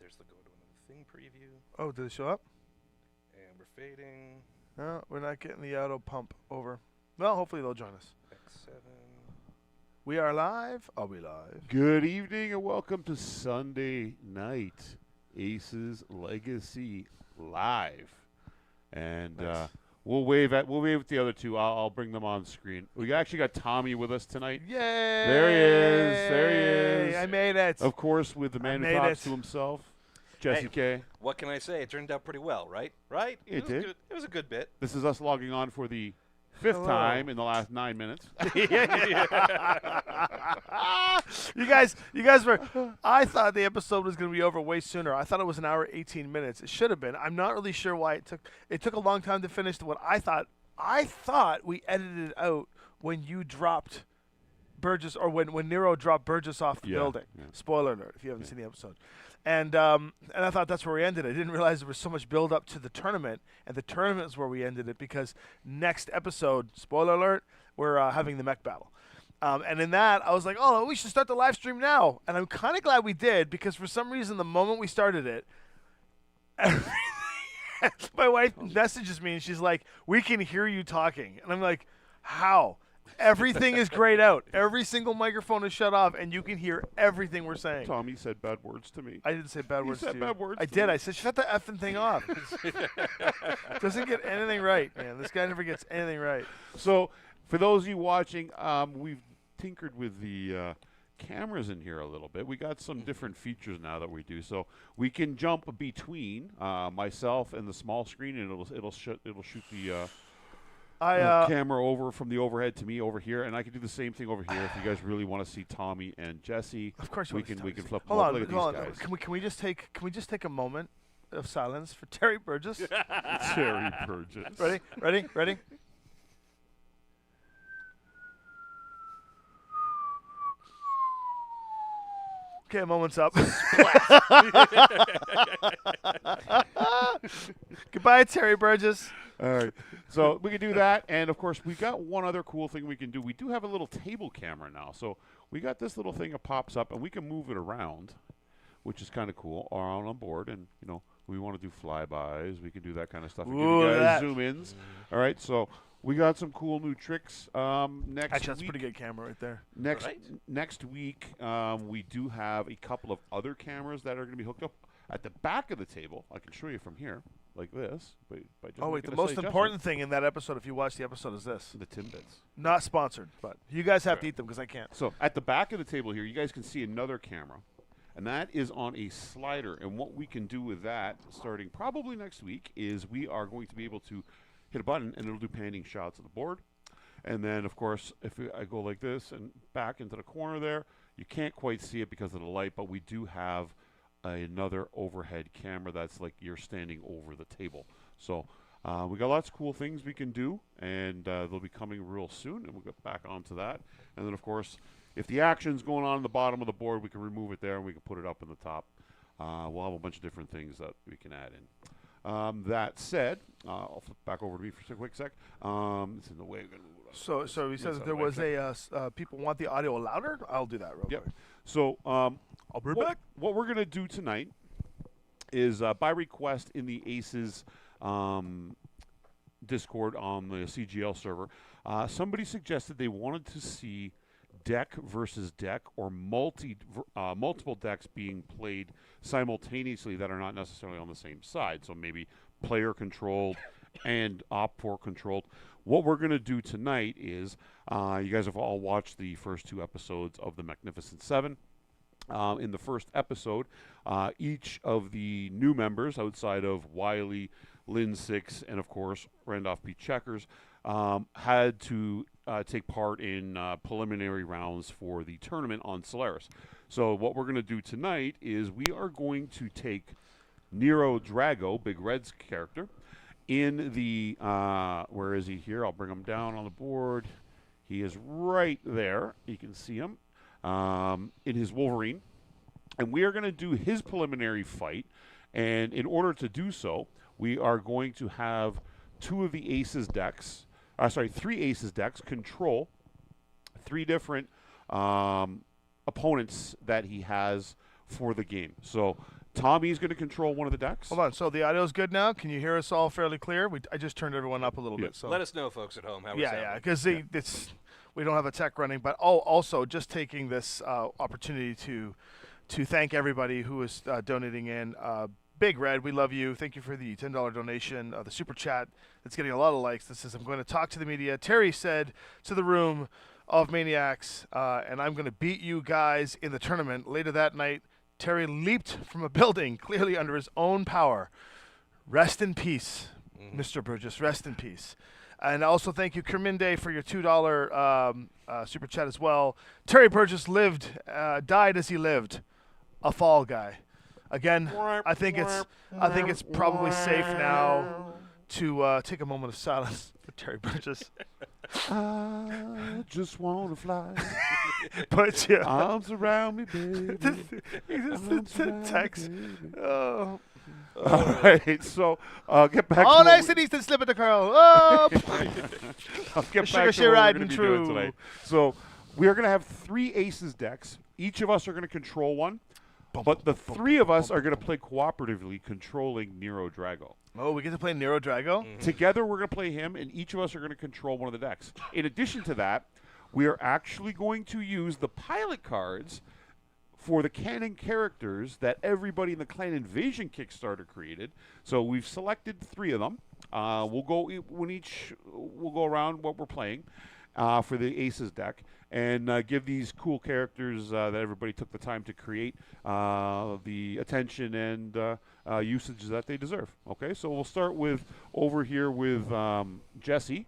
There's the go to another thing preview. Oh, did it show up? And we're fading. No, we're not getting the auto pump over. Well, hopefully they'll join us. X7. We are live. Are we live? Good evening and welcome to Sunday night Aces Legacy Live. And Nice. we'll wave at the other two. I'll bring them on screen. We actually got Tommy with us tonight. Yay! There he is. There he is. I made it. Of course, with the man who made talks it. to himself, Jesse Hey. K. What can I say? It turned out pretty well, right? Right? It was did. Good. It was a good bit. This is us logging on for the fifth Hello. time in the last 9 minutes. You guys were. I thought the episode was going to be over way sooner. I thought it was an hour 18 minutes. It should have been. I'm not really sure why it took. It took a long time to finish to what I thought. I thought we edited it out when you dropped Burgess, or when Nero dropped Burgess off the Yeah, building. yeah. Spoiler alert if you haven't seen the episode. And I thought that's where we ended. I didn't realize there was so much build up to the tournament, and the tournament is where we ended it because next episode, spoiler alert, we're having the mech battle. And in that, I was like, oh, we should start the live stream now. And I'm kind of glad we did because for some reason, the moment we started it, my wife messages me and she's like, we can hear you talking. And I'm like, how? Everything is grayed out. Every single microphone is shut off, and you can hear everything we're saying. Tommy said bad words to me. I didn't say bad You words said to you. bad words I to did. me. I said, shut the effing thing off. Doesn't get anything right, man. This guy never gets anything right. So, for those of you watching, we've tinkered with the cameras in here a little bit. We got some different features now that we do, so we can jump between myself and the small screen, and it'll shoot the camera over from the overhead to me over here, and I can do the same thing over here if you guys really want to see Tommy and Jesse. Of course, we can flip. Hold on, Look at hold these on. guys. Can we just take a moment of silence for Terry Burgess? Terry Burgess. Ready? Okay, moment's up. Goodbye, Terry Burgess. All right. So we can do that. And, of course, we got one other cool thing we can do. We do have a little table camera now. So we got this little thing that pops up, and we can move it around, which is kind of cool, around on board. And, you know, we want to do flybys. We can do that kind of stuff. We Ooh, give you guys that. zoom-ins. All right. So we got some cool new tricks Actually, next that's a week. pretty good camera right there. Next week, we do have a couple of other cameras that are going to be hooked up at the back of the table. I can show you from here, like this. By just Oh, wait, making the a most slight important thing in that episode, if you watch the episode, is this. adjustment. The Timbits. Not sponsored, but you guys have to Right. eat them because I can't. So at the back of the table here, you guys can see another camera, and that is on a slider. And what we can do with that, starting probably next week, is we are going to be able to hit a button, and it'll do panning shots of the board. And then, of course, if I go like this and back into the corner there, you can't quite see it because of the light, but we do have another overhead camera that's like you're standing over the table. So we got lots of cool things we can do, and they'll be coming real soon, and we'll get back onto that. And then, of course, if the action's going on the bottom of the board, we can remove it there, and we can put it up in the top. We'll have a bunch of different things that we can add in. That said, I'll flip back over to me for a quick sec. It's in the way. I'm gonna move it up. So he says Yes, if there I was like a people want the audio louder, I'll do that real Yep. quick. So I'll be back. what we're going to do tonight is by request in the Aces Discord on the CGL server, somebody suggested they wanted to see deck versus deck or multiple decks being played simultaneously that are not necessarily on the same side. So maybe player controlled and op4 controlled. What we're going to do tonight is you guys have all watched the first two episodes of the Mechnificent 7. In the first episode, each of the new members outside of Wiley, Lynn Six, and of course Randolph P. Checkers had to take part in preliminary rounds for the tournament on Solaris. So what we're going to do tonight is we are going to take Nero Drago, Big Red's character, in the where is he here? I'll bring him down on the board. He is right there. You can see him in his Wolverine. And we are going to do his preliminary fight. And in order to do so, we are going to have three Aces decks control three different opponents that he has for the game. So Tommy's going to control one of the decks. Hold on. So the audio's good now. Can you hear us all fairly clear? I just turned everyone up a little Yeah. bit. So Let us know, folks at home, how we're yeah, sounding. because we don't have a tech running. But also just taking this opportunity to thank everybody who is donating in. Big Red, we love you. Thank you for the $10 donation. The super chat that's getting a lot of likes. This says, I'm going to talk to the media. Terry said to the room of Maniacs, and I'm going to beat you guys in the tournament. Later that night, Terry leaped from a building, clearly under his own power. Rest in peace, Mr. Burgess. Rest in peace. And also thank you, Kerminde, for your $2 super chat as well. Terry Burgess died as he lived, a fall guy. Again, I think it's probably safe now to take a moment of silence for Terry Burgess. I just want to fly. But yeah, Arms around me, baby. text. Oh. All right, so get back. All to nice and Eastern slip at the curl. Oh. I'll get Sugar back she to what we're riding going to be doing true. today. So we are going to have 3 aces decks. Each of us are going to control one, but the 3 of us are going to play cooperatively, controlling Nero Drago. Oh, we get to play Nero Drago? Together, we're going to play him, and each of us are going to control one of the decks. In addition to that, we are actually going to use the pilot cards for the canon characters that everybody in the Clan Invasion Kickstarter created. So we've selected 3 of them. We'll go around what we're playing for the Aces deck and give these cool characters that everybody took the time to create the attention and usage that they deserve. Okay, so we'll start with over here with Jesse.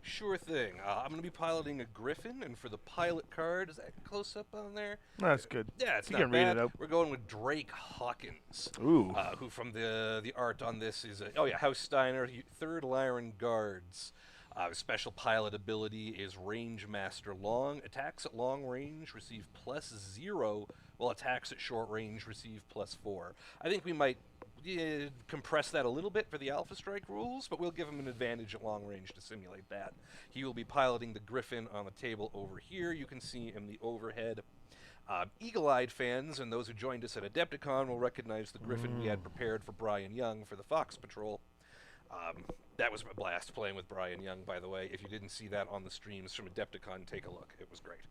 Sure thing. I'm going to be piloting a Griffin, and for the pilot card, is that close up on there? That's good. Yeah, it's You not can read bad. it out. We're going with Drake Hawkins. Ooh. Who from the art on this is, House Steiner, 3rd Lyran Guards. Special pilot ability is Range Master Long. Attacks at long range receive +0, while attacks at short range receive +4. I think we might compress that a little bit for the Alpha Strike rules, but we'll give him an advantage at long range to simulate that. He will be piloting the Griffin on the table over here. You can see in the overhead. Eagle-eyed fans and those who joined us at Adepticon will recognize the Griffin we had prepared for Brian Young for the Fox Patrol. That was a blast playing with Brian Young, by the way. If you didn't see that on the streams from Adepticon, take a look. It was great.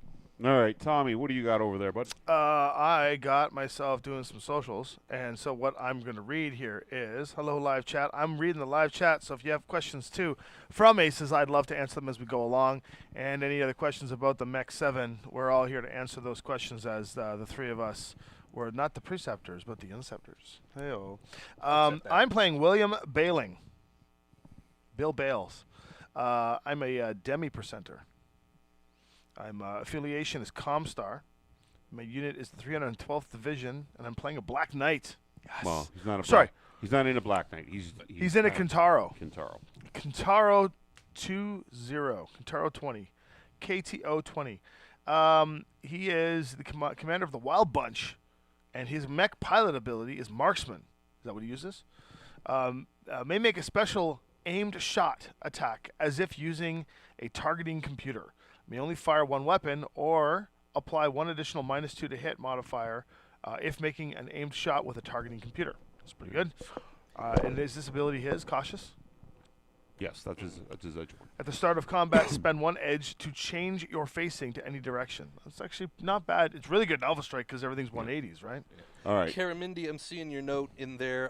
All right, Tommy, what do you got over there, bud? I got myself doing some socials, and so what I'm going to read here is, hello, live chat. I'm reading the live chat, so if you have questions, too, from Aces, I'd love to answer them as we go along. And any other questions about the Mech 7, we're all here to answer those questions as the 3 of us were not the Preceptors, but the Inceptors. Hey-o. I'm playing William Bailing. Bill Bales. I'm a demi-percenter. I'm affiliation is Comstar. My unit is the 312th Division, and I'm playing a Black Knight. Yes. Well, he's not a Sorry. He's not in a Black Knight. He's in a Kintaro. Kintaro 20. Kintaro 20. KTO 20. He is the commander of the Wild Bunch, and his mech pilot ability is Marksman. Is that what he uses? May make a special aimed shot attack as if using a targeting computer. May only fire 1 weapon or apply 1 additional -2 to hit modifier if making an aimed shot with a targeting computer. That's pretty good. And is this ability his? Cautious? Yes, that's his edge one. At the start of combat, spend 1 edge to change your facing to any direction. That's actually not bad. It's really good in Alpha Strike because everything's 180s, right? All right. Karamindi, I'm seeing your note in there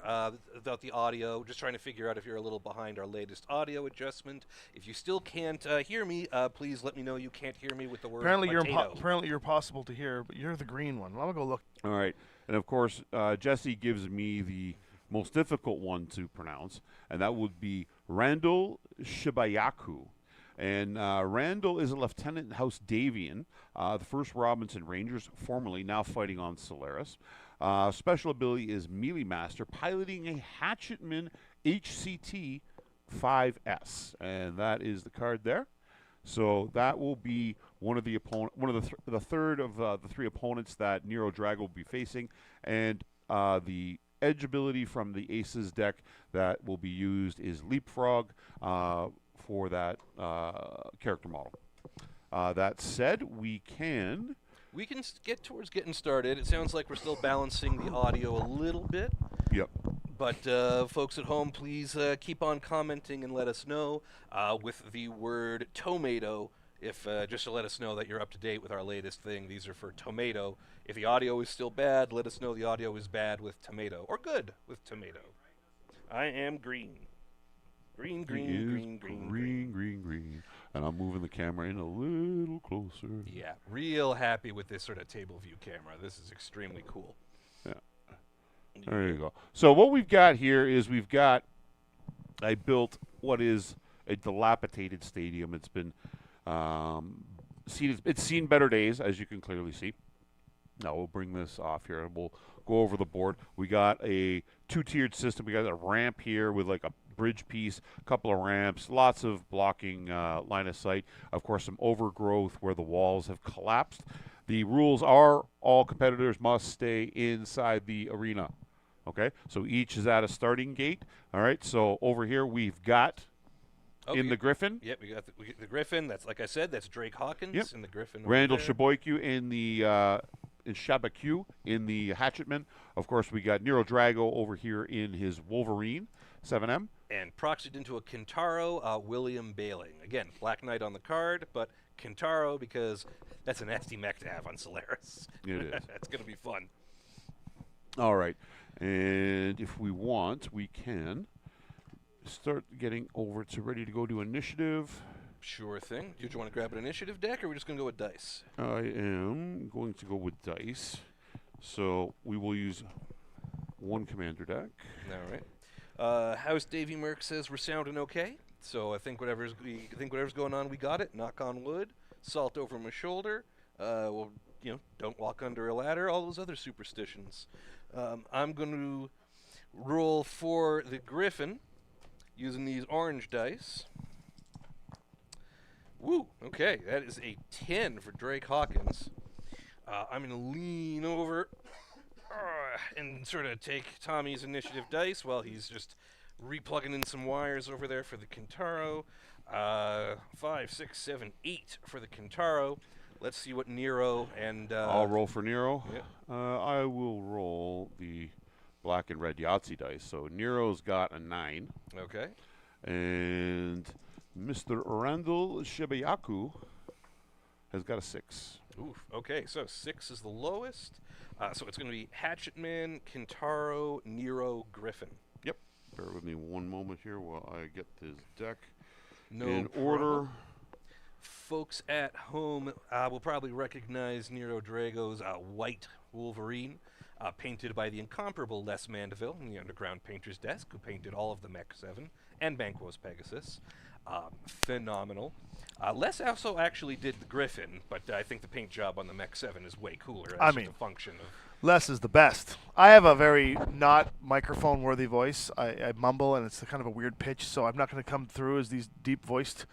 about the audio. Just trying to figure out if you're a little behind our latest audio adjustment. If you still can't hear me, please let me know you can't hear me with the word potato. Apparently you're possible to hear, but you're the green one. I'm going to go look. All right. And, of course, Jesse gives me the most difficult one to pronounce, and that would be Randall Shibayaku. And Randall is a lieutenant in House Davian, the 1st Robinson Rangers, formerly now fighting on Solaris. Special ability is Melee Master, piloting a Hatchetman HCT 5S, and that is the card there. So that will be one of the the third of the 3 opponents that Nero Drago will be facing, and the edge ability from the Aces deck that will be used is Leapfrog for that character model. That said, we can we can get towards getting started. It sounds like we're still balancing the audio a little bit. Yep. But folks at home, please keep on commenting and let us know with the word tomato. If just to let us know that you're up to date with our latest thing. These are for tomato. If the audio is still bad, let us know the audio is bad with tomato or good with tomato. I am green. Green, green, He is green, green, green. green, green. And I'm moving the camera in a little closer. Yeah, real happy with this sort of table view camera. This is extremely cool. Yeah. There you go. So what we've got here is I built what is a dilapidated stadium. It's been it's seen better days, as you can clearly see. Now we'll bring this off here and we'll go over the board. We got a two-tiered system. We got a ramp here with like a bridge piece, a couple of ramps, lots of blocking line of sight. Of course, some overgrowth where the walls have collapsed. The rules are all competitors must stay inside the arena. Okay, so each is at a starting gate. All right, so over here we've got in the Griffin. Yep, we got the Griffin. That's, like I said, that's Drake Hawkins in the Griffin. Randall Shaboyku in the Shabakyu in the Hatchetman. Of course, we got Nero Drago over here in his Wolverine 7M. And proxied into a Kintaro, William Bailing. Again, Black Knight on the card, but Kintaro because that's a nasty mech to have on Solaris. It is. That's going to be fun. All right. And if we want, we can start getting over to ready to go to initiative. Sure thing. Did you want to grab an initiative deck, or are we just going to go with dice? I am going to go with dice. So we will use one commander deck. All right. House Davy Merck says we're sounding okay. So I think whatever's going on, we got it. Knock on wood. Salt over my shoulder. Well, don't walk under a ladder. All those other superstitions. I'm going to roll for the Griffin using these orange dice. Woo! Okay, that is a 10 for Drake Hawkins. I'm going to lean over and sort of take Tommy's initiative dice while he's just replugging in some wires over there for the Kintaro. 5, 6, 7, 8 for the Kintaro. Let's see what Nero and... I'll roll for Nero. Yep. I will roll the black and red Yahtzee dice. So Nero's got a 9. Okay. And Mr. Randall Shibayaku has got a 6. Oof. Okay, so 6 is the lowest. So it's going to be Hatchetman, Kintaro, Nero, Griffin. Yep. Bear with me one moment here while I get this deck No in problem. order. Folks at home will probably recognize Nero Drago's white Wolverine, painted by the incomparable Les Mandeville in the Underground Painter's Desk, who painted all of the Mech 7 and Banquo's Pegasus. Phenomenal. Les also actually did the Griffin, but I think the paint job on the Mech 7 is way cooler. That's just a function of... Les is the best. I have a very not microphone-worthy voice. I mumble, and it's kind of a weird pitch, so I'm not going to come through as these deep-voiced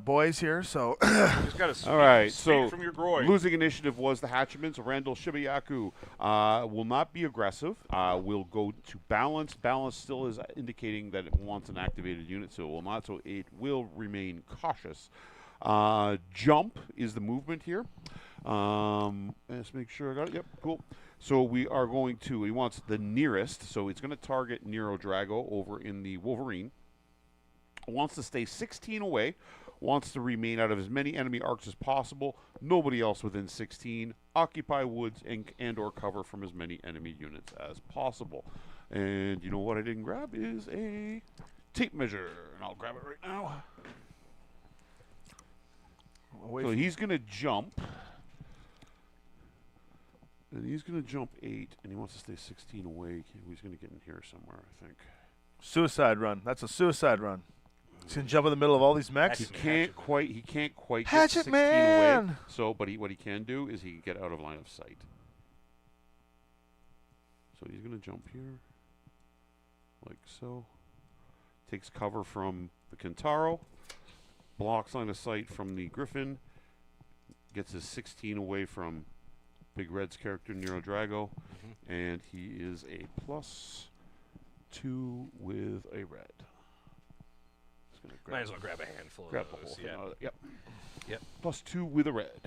boys here. So, just got to all right. speak So from your groin. losing initiative was the Hatchetman. So Randall Shibayaku will not be aggressive. Will go to balance. Balance still is indicating that it wants an activated unit, so it will not. So it will remain cautious. Jump is the movement here. Let's make sure I got it. Yep, cool. So we are going to, he wants the nearest, so it's going to target Nero Drago over in the Wolverine. Wants to stay 16 away, wants to remain out of as many enemy arcs as possible, nobody else within 16, occupy woods and or cover from as many enemy units as possible. And you know what I didn't grab is a tape measure, and I'll grab it right now. So he's going to jump. And he's going to jump 8, and he wants to stay 16 away. He's going to get in here somewhere, I think. suicide run. That's a suicide run. He's going to jump in the middle of all these mechs. He can't quite get Hatchet 16 Man! away. So, but what he can do is he can get out of line of sight. So he's going to jump here, like so. Takes cover from the Kintaro. Blocks line of sight from the Griffin. Gets his 16 away from Big Red's character, Nero Drago. And he is a +2 with a red. Might as well grab a handful Grab of the whole those. thing Yeah. out of it. Yep. Yep. +2 with a red.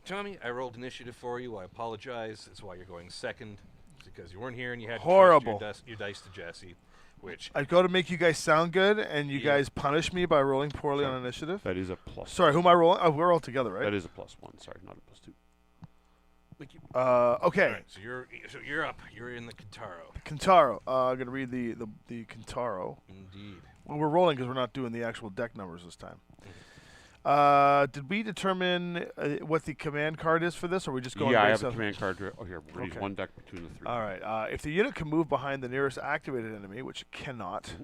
Tommy, I rolled initiative for you. I apologize. That's why you're going second. It's because you weren't here and you had to Horrible. trust your dice to Jesse, which I go to make you guys sound good, and you Yeah. guys punish me by rolling poorly Sorry. on initiative. That is a plus. Sorry, who am I rolling? Oh, we're all together, right? That is a +1. Sorry, not a +2. Okay. All right, so you're up. You're in the Kintaro. Kintaro. I'm gonna read the Kintaro. Indeed. Well, we're rolling because we're not doing the actual deck numbers this time. Did we determine what the command card is for this, or are we just going? Yeah, I based have a off- command card. Oh, here, we're going to use Okay. one deck between the three. All right. If the unit can move behind the nearest activated enemy, which it cannot,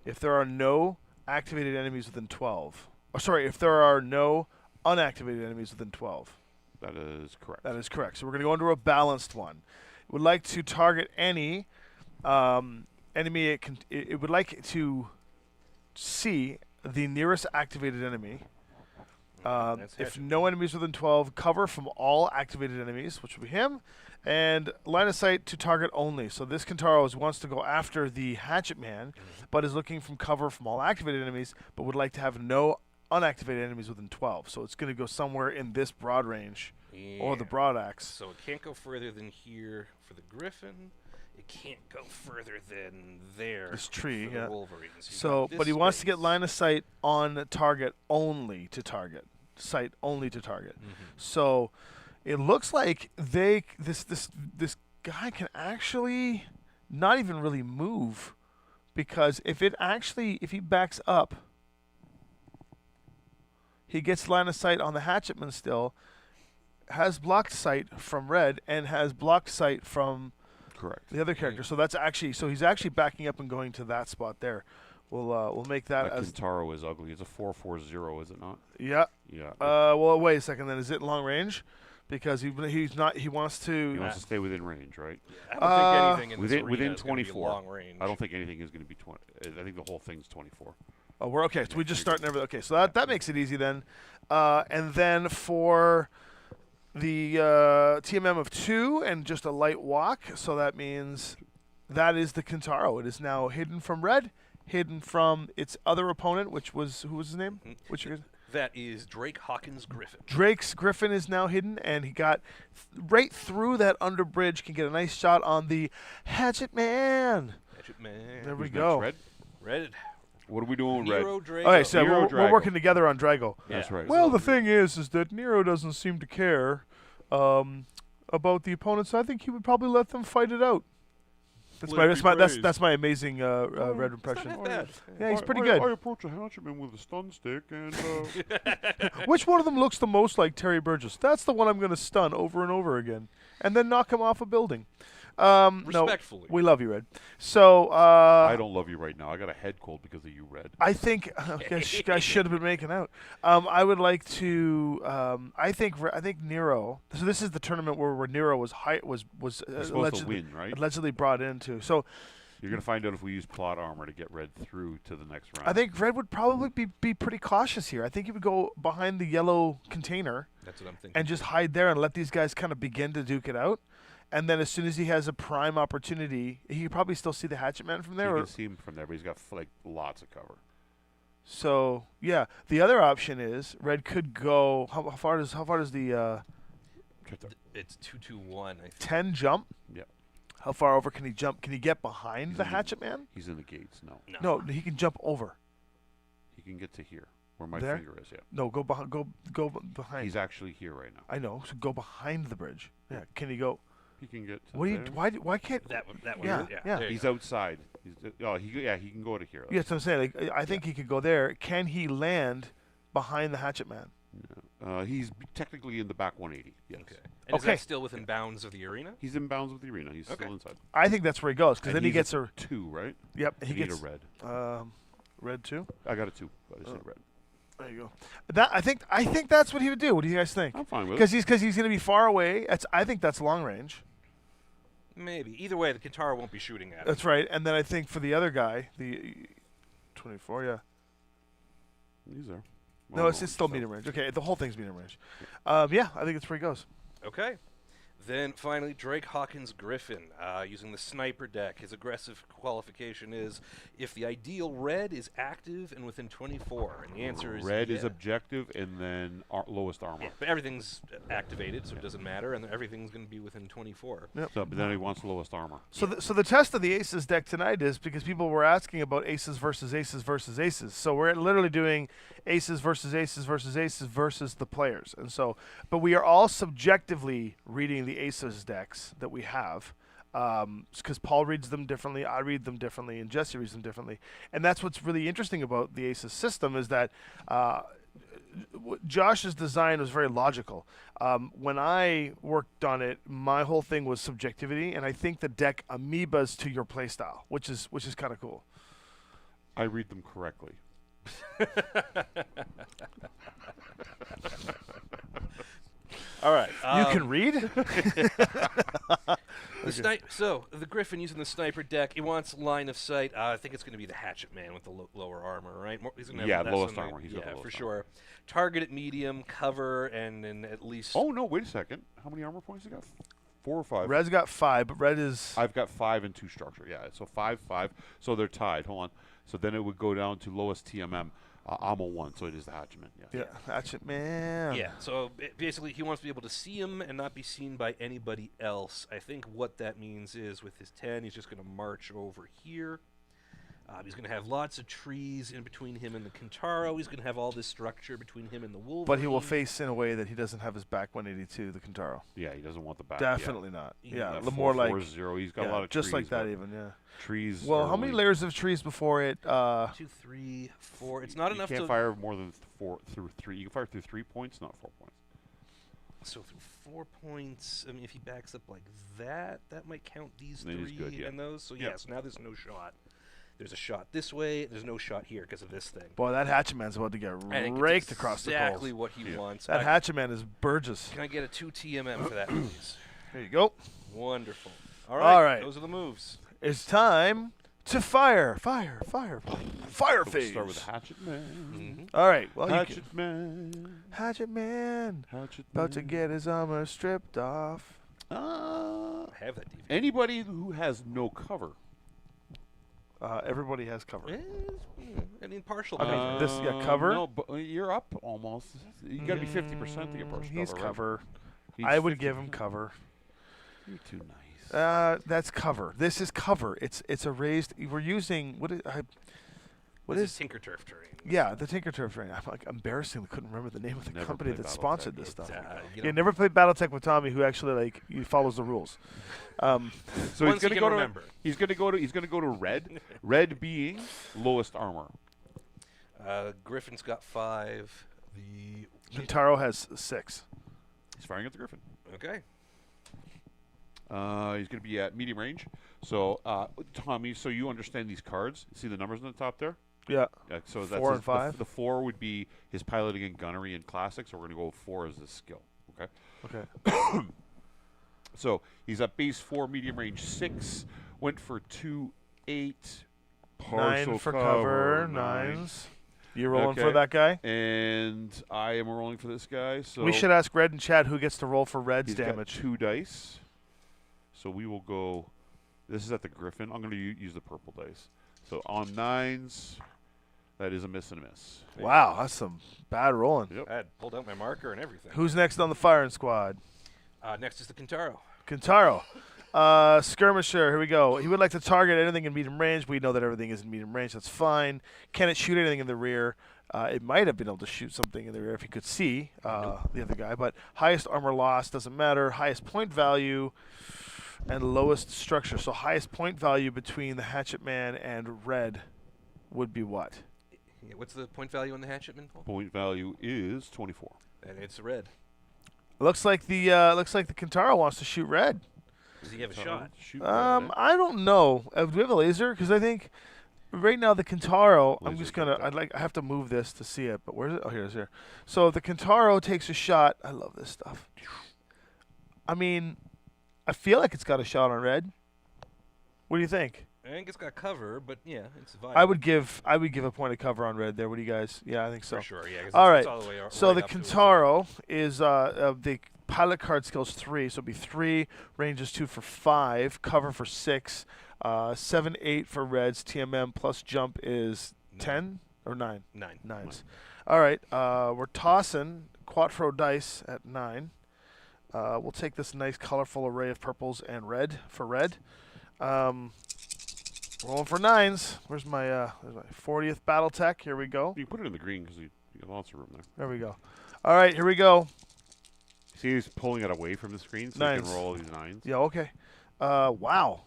if there are no activated enemies within 12, if there are no unactivated enemies within 12, That is correct. that is correct. So we're going to go into a balanced one. Would like to target any enemy. It would like to see the nearest activated enemy. That's If Hatchetman. no enemies within 12, cover from all activated enemies, which will be him, and line of sight to target only. So this Kintaro wants to go after the Hatchetman, but is looking from cover from all activated enemies, but would like to have no unactivated enemies within 12. So it's going to go somewhere in this broad range, or the Yeah. broad axe. So it can't go further than here for the Griffin. It can't go further than there. This tree, for the yeah. Wolverines. You've So, got this but he wants to space. get line of sight on target only to target. Sight only to target. So it looks like this guy can actually not even really move, because if he backs up, he gets line of sight on the Hatchetman still, has blocked sight from Red, and has blocked sight from Correct. the other character. So that's actually he's actually backing up and going to that spot there. We'll make that That as Kintaro is ugly. It's a 4/4/0, is it not? yeah. Yeah. Well, wait a second. Then is it long range? Because he's not. He wants to. he wants to stay within range, right? I don't think anything in this Within arena within is gonna be 24. long range. I don't think anything is going to be 20. I think the whole thing's 24. Oh, we're okay. So we just start never. Okay, so that makes it easy then. And then for the TMM of 2 and just a light walk, so that means that is the Kintaro. It is now hidden from Red, hidden from its other opponent, which was who was his name? Which That is Drake Hawkins Griffin. Drake's Griffin is now hidden, and he got right through that under bridge. Can get a nice shot on the Hatchetman. Hatchetman. There we Who's go. next, Red? Red. What are we doing with Red? Nero Drago. Okay, so Nero we're Drago. working together on Drago. That's Yeah. right. Well, the thing is that Nero doesn't seem to care about the opponents. I think he would probably let them fight it out. That's my amazing Red impression. Not bad. Yeah, he's pretty I good. approach a Hatchetman with a stun stick, and Which one of them looks the most like Terry Burgess? That's the one I'm going to stun over and over again, and then knock him off a building. No, Respectfully. we love you, Red. So I don't love you right now. I got a head cold because of you, Red. I think I should have been making out. I would like to. I think Nero. So this is the tournament where Nero was You're supposed to win, right? allegedly brought into. So You're going to find out if we use plot armor to get Red through to the next round. I think Red would probably be pretty cautious here. I think he would go behind the yellow container That's what I'm thinking. and just hide there and let these guys kind of begin to duke it out. And then as soon as he has a prime opportunity, he could probably still see the Hatchetman from there. You Or, can see him from there, but he's got like lots of cover. so yeah, the other option is Red could go. How far does the It's 2-2-1. I think. 10 jump? Yep. How far over can he jump? Can he get behind He's the in the- Hatchetman? He's in the gates. No, No, he can jump over. he can get to here, where my There? finger is. Yeah, No, go behind. Go behind. he's actually here right now. I know. So go behind the bridge. Yeah. Can he go? He can get. To What do you? there. Why can't? That one. Yeah, yeah. there you He's go. outside. He can go to here. Yeah, that's what I'm saying. Like, I think he could go there. Can he land behind the Hatchetman? He's technically in the back 180. Yes. Okay. And is Okay. that still within bounds of the arena? He's in bounds with the arena. He's Okay. still inside. I think that's where he goes because And then he he's gets a a. 2, right? Yep. I He need gets a red. red too. I got a 2, but I said red. There you go. That I think that's what he would do. What do you guys think? I'm fine with it. Because he's going to be far away. I think that's long range. Maybe. Either way, the Kintaro won't be shooting at him. That's right. And then I think for the other guy, the 24, yeah. He's there. No, it's still medium range. Okay, the whole thing's medium range. Yeah, I think it's where he goes. Okay. Then finally, Drake Hawkins Griffin, using the sniper deck. His aggressive qualification is if the ideal red is active and within 24. And the answer is Red yeah. is objective, and then lowest armor. Yeah, but everything's activated, so it doesn't matter, and everything's going to be within 24. Yep. So, but then he wants lowest armor. So, so the test of the Aces deck tonight is because people were asking about Aces versus Aces versus Aces. So we're literally doing Aces versus Aces versus Aces versus the players. And so, but we are all subjectively reading the Aces decks that we have. Because Paul reads them differently, I read them differently, and Jesse reads them differently. And that's what's really interesting about the Aces system is that Josh's design was very logical. When I worked on it, my whole thing was subjectivity, and I think the deck amoebas to your playstyle, which is kind of cool. I read them correctly. All right. You can read? So the Griffin using the sniper deck, it wants line of sight. I think it's going to be the Hatchetman with the lower armor, right? He's gonna have less lowest on the- armor. He's got the yeah, lowest for sure. Target at medium, cover, and then at least. Oh no! Wait a second. How many armor points you got? 4 or 5? Red's got 5, but red is... I've got 5 and 2 structure. Yeah, so 5, 5. So they're tied. Hold on. So then it would go down to lowest TMM. I'm a 1, so it is the Hatchetman. Yeah, Hatchetman. Yeah, so basically he wants to be able to see him and not be seen by anybody else. I think what that means is with his 10, he's just going to march over here. He's going to have lots of trees in between him and the Kintaro. He's going to have all this structure between him and the Wolverine. But he will face in a way that he doesn't have his back 182, the Kintaro. Yeah, he doesn't want the back. Definitely not. Yeah, Yeah, more like... 4-0. He's got a yeah, lot of just trees, like that but even, yeah. Trees. Well, are how many weak. layers of trees before it? 2, 3, 4. It's not enough You can't to fire more than 4 through 3. You can fire through 3 points, not 4 points. So through 4 points, I mean, if he backs up like that, that might count these Then he's 3 good, yeah. and those. So Yeah. yeah, so now there's no shot. There's a shot this way. There's no shot here because of this thing. Boy, that Hatchetman's about to get I think it's raked across the exactly coals. what he Yeah. wants. That Hatchetman is Burgess. Can I get a 2 TMM for that, please? Here you go. Wonderful. All All right. Those are the moves. It's time to fire. Fire We'll phase. start with Hatchetman. Mm-hmm. All right. Well, Hatchetman. Hatchetman. Hatchetman. About to get his armor stripped off. I have that DVD. Anybody who has no cover. Everybody has cover. I mean, partial. I mean, cover. this yeah, cover. No, but you're up almost. You got to be 50% to get partial He's cover. right? cover. He's I would give him cover. You're too nice. That's cover. This is cover. It's a raised. We're using what This is is Tinker Turf terrain. yeah, the Tinker Turf train. I'm like embarrassingly couldn't remember the name of the Never company played that Battletech. sponsored this It's, stuff. you Yeah, know, never played Battletech with Tommy, who actually he follows the rules. So Once he's you going to can go remember. to he's going to go to red. Red being lowest armor. Griffin's got 5. The Kintaro has 6. He's firing at the Griffin. okay. He's going to be at medium range. So Tommy, so you understand these cards? See the numbers on the top there? Yeah. So that's 4 his- and 5? The 4 would be his piloting and gunnery and classic. So we're going to go with 4 as the skill. Okay. Okay. So he's at base 4, medium range 6. Went for 2, 8. 9 Partial for cover. 9. 9s. You rolling for Okay. that guy? And I am rolling for this guy. So We should ask Red and Chad who gets to roll for Red's he's damage. got 2 dice. So we will go. This is at the Griffin. I'm going to use the purple dice. So on 9s, that is a miss and a miss. Wow, that's some bad rolling. Yep. I had pulled out my marker and everything. Who's next on the firing squad? Next is the Kintaro. Kintaro. Skirmisher, here we go. He would like to target anything in medium range. We know that everything is in medium range. That's fine. Can it shoot anything in the rear? It might have been able to shoot something in the rear if he could see the other guy. But highest armor loss doesn't matter. Highest point value and lowest structure. So highest point value between the Hatchetman and Red would be what? Yeah, what's the point value on the Hatchetman? Paul? Point value is 24. And it's red. Looks like the Kintaro wants to shoot Red. Does he have a So shot? shoot I don't know. Do we have a laser? Because I think right now the Kintaro. I'm Laser's just gonna. like that. I have to move this to see it. But where's it? Oh, here it is. Here. So the Kintaro takes a shot. I love this stuff. I mean, I feel like it's got a shot on Red. What do you think? I think it's got cover, but yeah, it's viable. I would give a point of cover on Red there. What do you guys? Yeah, I think so. For sure, yeah. 'cause all it's right. all the way So right the up to it. Kintaro is pilot card skills 3, so it'd be 3, range is 2 for 5, cover for 6, 7, 8 for reds, TMM plus jump is 10 or 9? 9. 9s. All right, we're tossing Quattro dice at 9. We'll take this nice colorful array of purples and red for red. Rolling for 9s. Where's my 40th Battletech? Here we go. You can put it in the green because you got lots of room there. There we go. All right, here we go. See, he's pulling it away from the screen so he can roll all these 9s. Yeah, okay. Wow.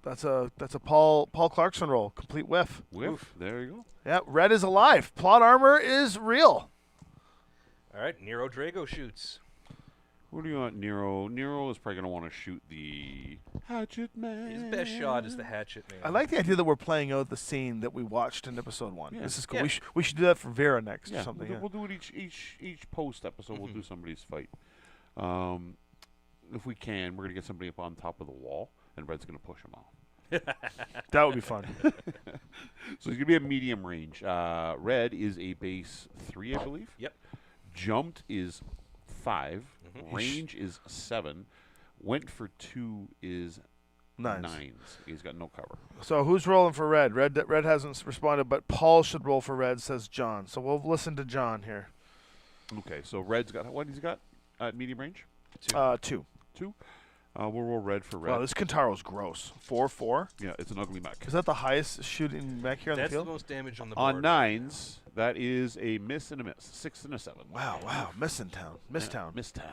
That's a Paul Clarkson roll. Complete whiff. Whiff. There you go. Yeah, red is alive. Plot armor is real. All right, Nero Drago shoots. What do you want, Nero? Nero is probably going to want to shoot the Hatchetman. His best shot is the Hatchetman. I like the idea that we're playing out the scene that we watched in episode 1. Yeah. This is cool. Yeah. We should do that for Vera next or Yeah, something. we'll do it each post episode. We'll do somebody's fight. If we can, we're going to get somebody up on top of the wall, and Red's going to push him off. That would be fun. So he's going to be a medium range. Red is a base 3, I believe. Yep. Jumped is 5. Range is 7. Went for 2 is 9s. He's got no cover. So who's rolling for red? Red hasn't responded, but Paul should roll for red, says John. So we'll listen to John here. Okay, so Red's got, what he's got at medium range? 2. 2. We'll roll red for red. Wow, this Kintaro's gross. 4/4. Yeah, it's an ugly mech. Is that the highest shooting mech here on That's the field? the most damage on the board. On 9s, that is a miss and a miss. 6 and a 7. Wow. Misstown. Misstown. Misstown.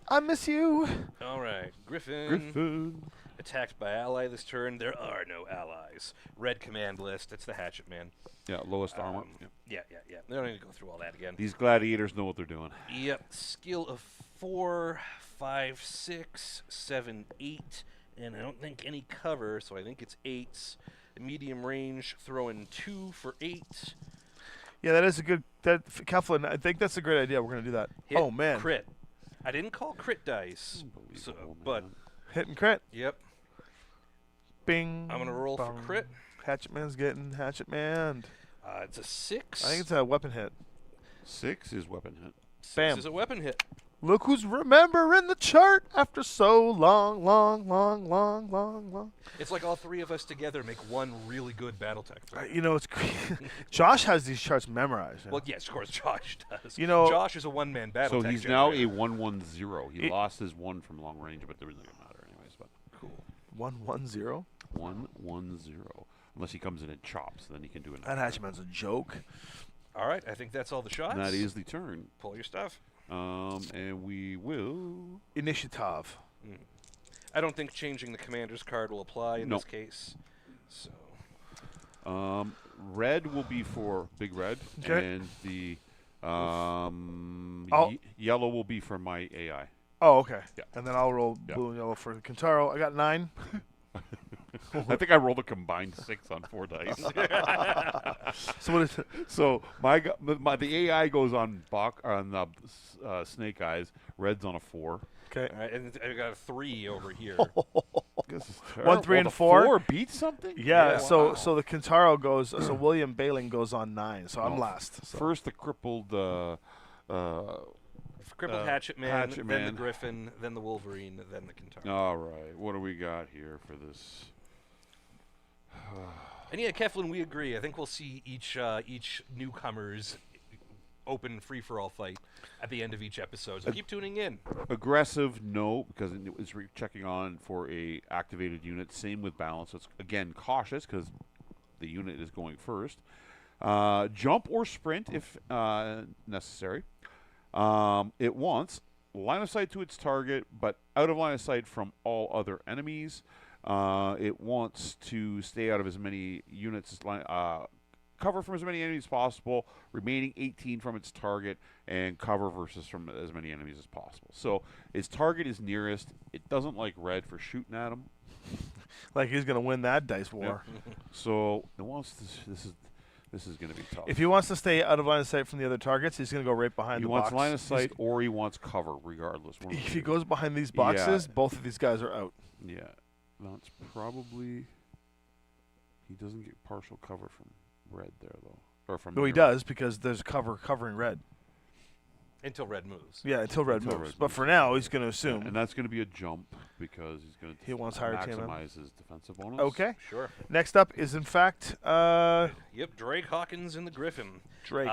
I miss you. All right, Griffin. Griffin. Attacked by ally this turn. There are no allies. Red command list. It's the Hatchetman. Yeah, lowest armor. Yeah. They don't need to go through all that again. These gladiators know what they're doing. Yep. Skill of 4, 5, 6, 7, 8, and I don't think any cover, so I think it's 8s. Medium range, throwing 2 for 8. Yeah, that is a good. Keflin, I think that's a great idea. We're gonna do that. Hit, Oh man, crit. I didn't call crit dice, so, but hit and crit. yep. Bing. I'm gonna roll for bong. crit. Hatchetman's getting Hatchetman. It's a 6. I think it's a weapon hit. 6 is weapon hit. 6 Bam. is a weapon hit. Look who's remembering the chart after so long. It's like all three of us together make one really good Battletech thing. You know, it's Josh has these charts memorized. Well, yes, of course, Josh does. You know- Josh is a one-man Battletech. So he's now a 1-1-0. He lost his 1 from long range, but it doesn't matter anyways. But cool. 1-1-0. 1-1-0. Unless he comes in and chops, then he can do it. That Hatchetman's a joke. All right, I think that's all the shots. That is the turn. Pull your stuff. And we will. Initiative. I don't think changing the commander's card will apply in this case. So. Red will be for Big Red, Okay. and the yellow will be for my AI. Oh, okay. Yeah. And then I'll roll blue and yellow for Kintaro. I got 9. I think I rolled a combined 6 on 4 dice. So what is it? So the AI goes on Snake Eyes. Red's on a 4. Okay. All right, and I got a 3 over here. This is 1, 3, and the 4? 4 beat something? Yeah, Yeah, so the Kintaro goes, so William Baling goes on 9, so I'm Oh, last. So. First the crippled Crippled Hatchetman, then the Hatchetman. Griffin, then the Wolverine, then the Kintaro. All right, what do we got here for this? And yeah, Keflin, we agree. I think we'll see each newcomer's open free-for-all fight at the end of each episode. So keep tuning in. Aggressive, no, because it's checking on for a activated unit. Same with balance. So it's again cautious because the unit is going first. Jump or sprint if necessary. It wants line of sight to its target, but out of line of sight from all other enemies. It wants to stay out of as many units as cover from as many enemies as possible, remaining 18 from its target, and cover versus from as many enemies as possible. So its target is nearest. It doesn't like red for shooting at him. Like he's going to win that dice war. So it wants to, this is going to be tough. If he wants to stay out of line of sight from the other targets, he's going to go right behind he the wants box. line of sight or he wants cover, regardless. One of the If he two. goes behind these boxes, both of these guys are out. Yeah, that's probably. He doesn't get partial cover from red there though, or from. No, he Nero. does because there's cover covering red. Until red moves. Yeah, until red Until moves. red But moves. for now, he's going to assume. And that's going to be a jump because he's going to He wants higher TMM. maximize his defensive bonus. Okay. Sure. Next up is, in fact, Yep, Drake Hawkins and the Griffin. Drake.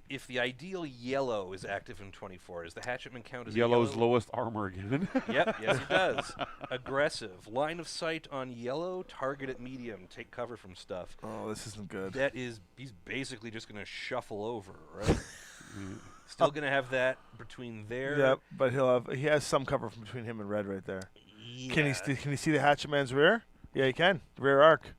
If the ideal yellow is active in 24, does the Hatchetman count as Yellow's a yellow? lowest armor again. Yep, yes it does. Aggressive. Line of sight on yellow, target at medium, take cover from stuff. Oh, this isn't good. That is, he's basically just going to shuffle over, right? Still going to have that between there. Yep, but he has some cover from between him and red right there. Yeah. Can he see the Hatchetman's rear? Yeah, he can. Rear arc.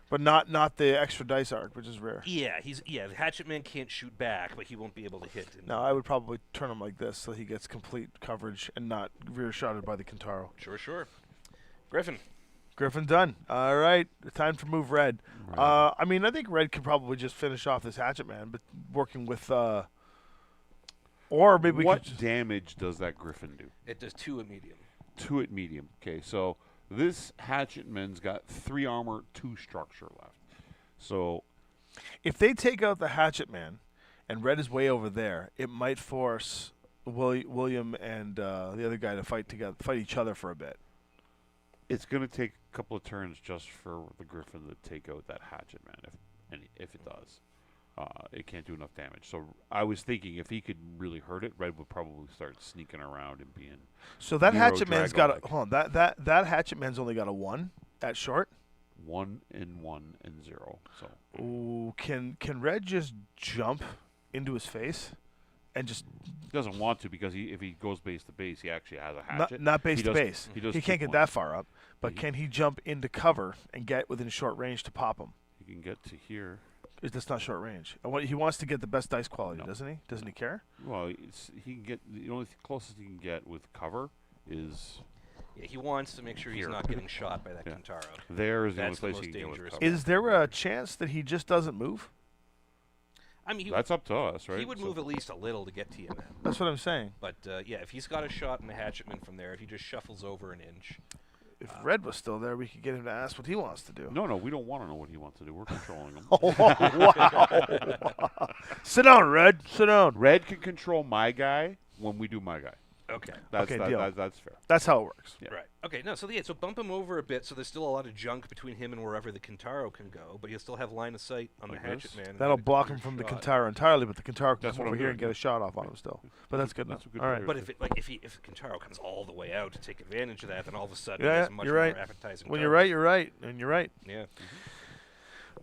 But not the extra dice arc, which is rare. Yeah, the Hatchetman can't shoot back, but he won't be able to hit. No, I would probably turn him like this so he gets complete coverage and not rear shotted by the Kentaro. Sure. Griffin. Griffin done. All right, time to move red. Right. I mean, I think red could probably just finish off this Hatchetman, but working with or maybe we What could just, damage does that Griffin do? It does 2 at medium. 2 at medium. Okay, so this Hatchetman's got 3 armor, 2 structure left. So if they take out the Hatchetman and red is way over there, it might force William and the other guy to fight each other for a bit. it's going to take a couple of turns just for the Griffin to take out that Hatchetman. If it does, it can't do enough damage. So I was thinking if he could really hurt it, red would probably start sneaking around and being. So that Euro Hatchetman's got a Drago-like. hold on. That Hatchetman's only got a 1 at short. 1 and 1 and 0. So Ooh, can red just jump into his face and just he doesn't want to because if he goes base to base, he actually has a hatchet. not base He to does- base? He, does He 2 can't get points. that far up, but He- can he jump into cover and get within short range to pop him? He can get to here. That's not short range. He wants to get the best dice quality, No. doesn't he? Doesn't he care? Well, he can get the only closest he can get with cover is Yeah, he wants to make sure he's Here. not getting shot by that Yeah. Kentaro. there is the only That's the place most he can get with dangerous cover. Is there a chance that he just doesn't move? I mean, That's up to us, right? he would So- move at least a little to get TMM. That's what I'm saying. But yeah, if he's got a shot in the Hatchetman from there, if he just shuffles over an inch, If red was still there, we could get him to ask what he wants to do. No, we don't want to know what he wants to do. We're controlling him. Oh, wow. Sit down, Red. Sit down. Red can control my guy when we do my guy. okay. That's Okay, deal. that's fair. That's how it works. Yeah. Right. Okay. No. So so bump him over a bit. So there's still a lot of junk between him and wherever the Kentaro can go, but he'll still have line of sight on Like the this? Hatchetman. and That'll get a block clear him from the shot. Kentaro entirely, but the Kentaro can That's come what over I'm here and doing. get a shot off on him still. But that's good That's enough. a good All right. player. But if the Kentaro comes all the way out to take advantage of that, then all of a sudden Yeah, it's a much you're more right. appetizing. When cover. you're right, you're right. And you're right. Yeah.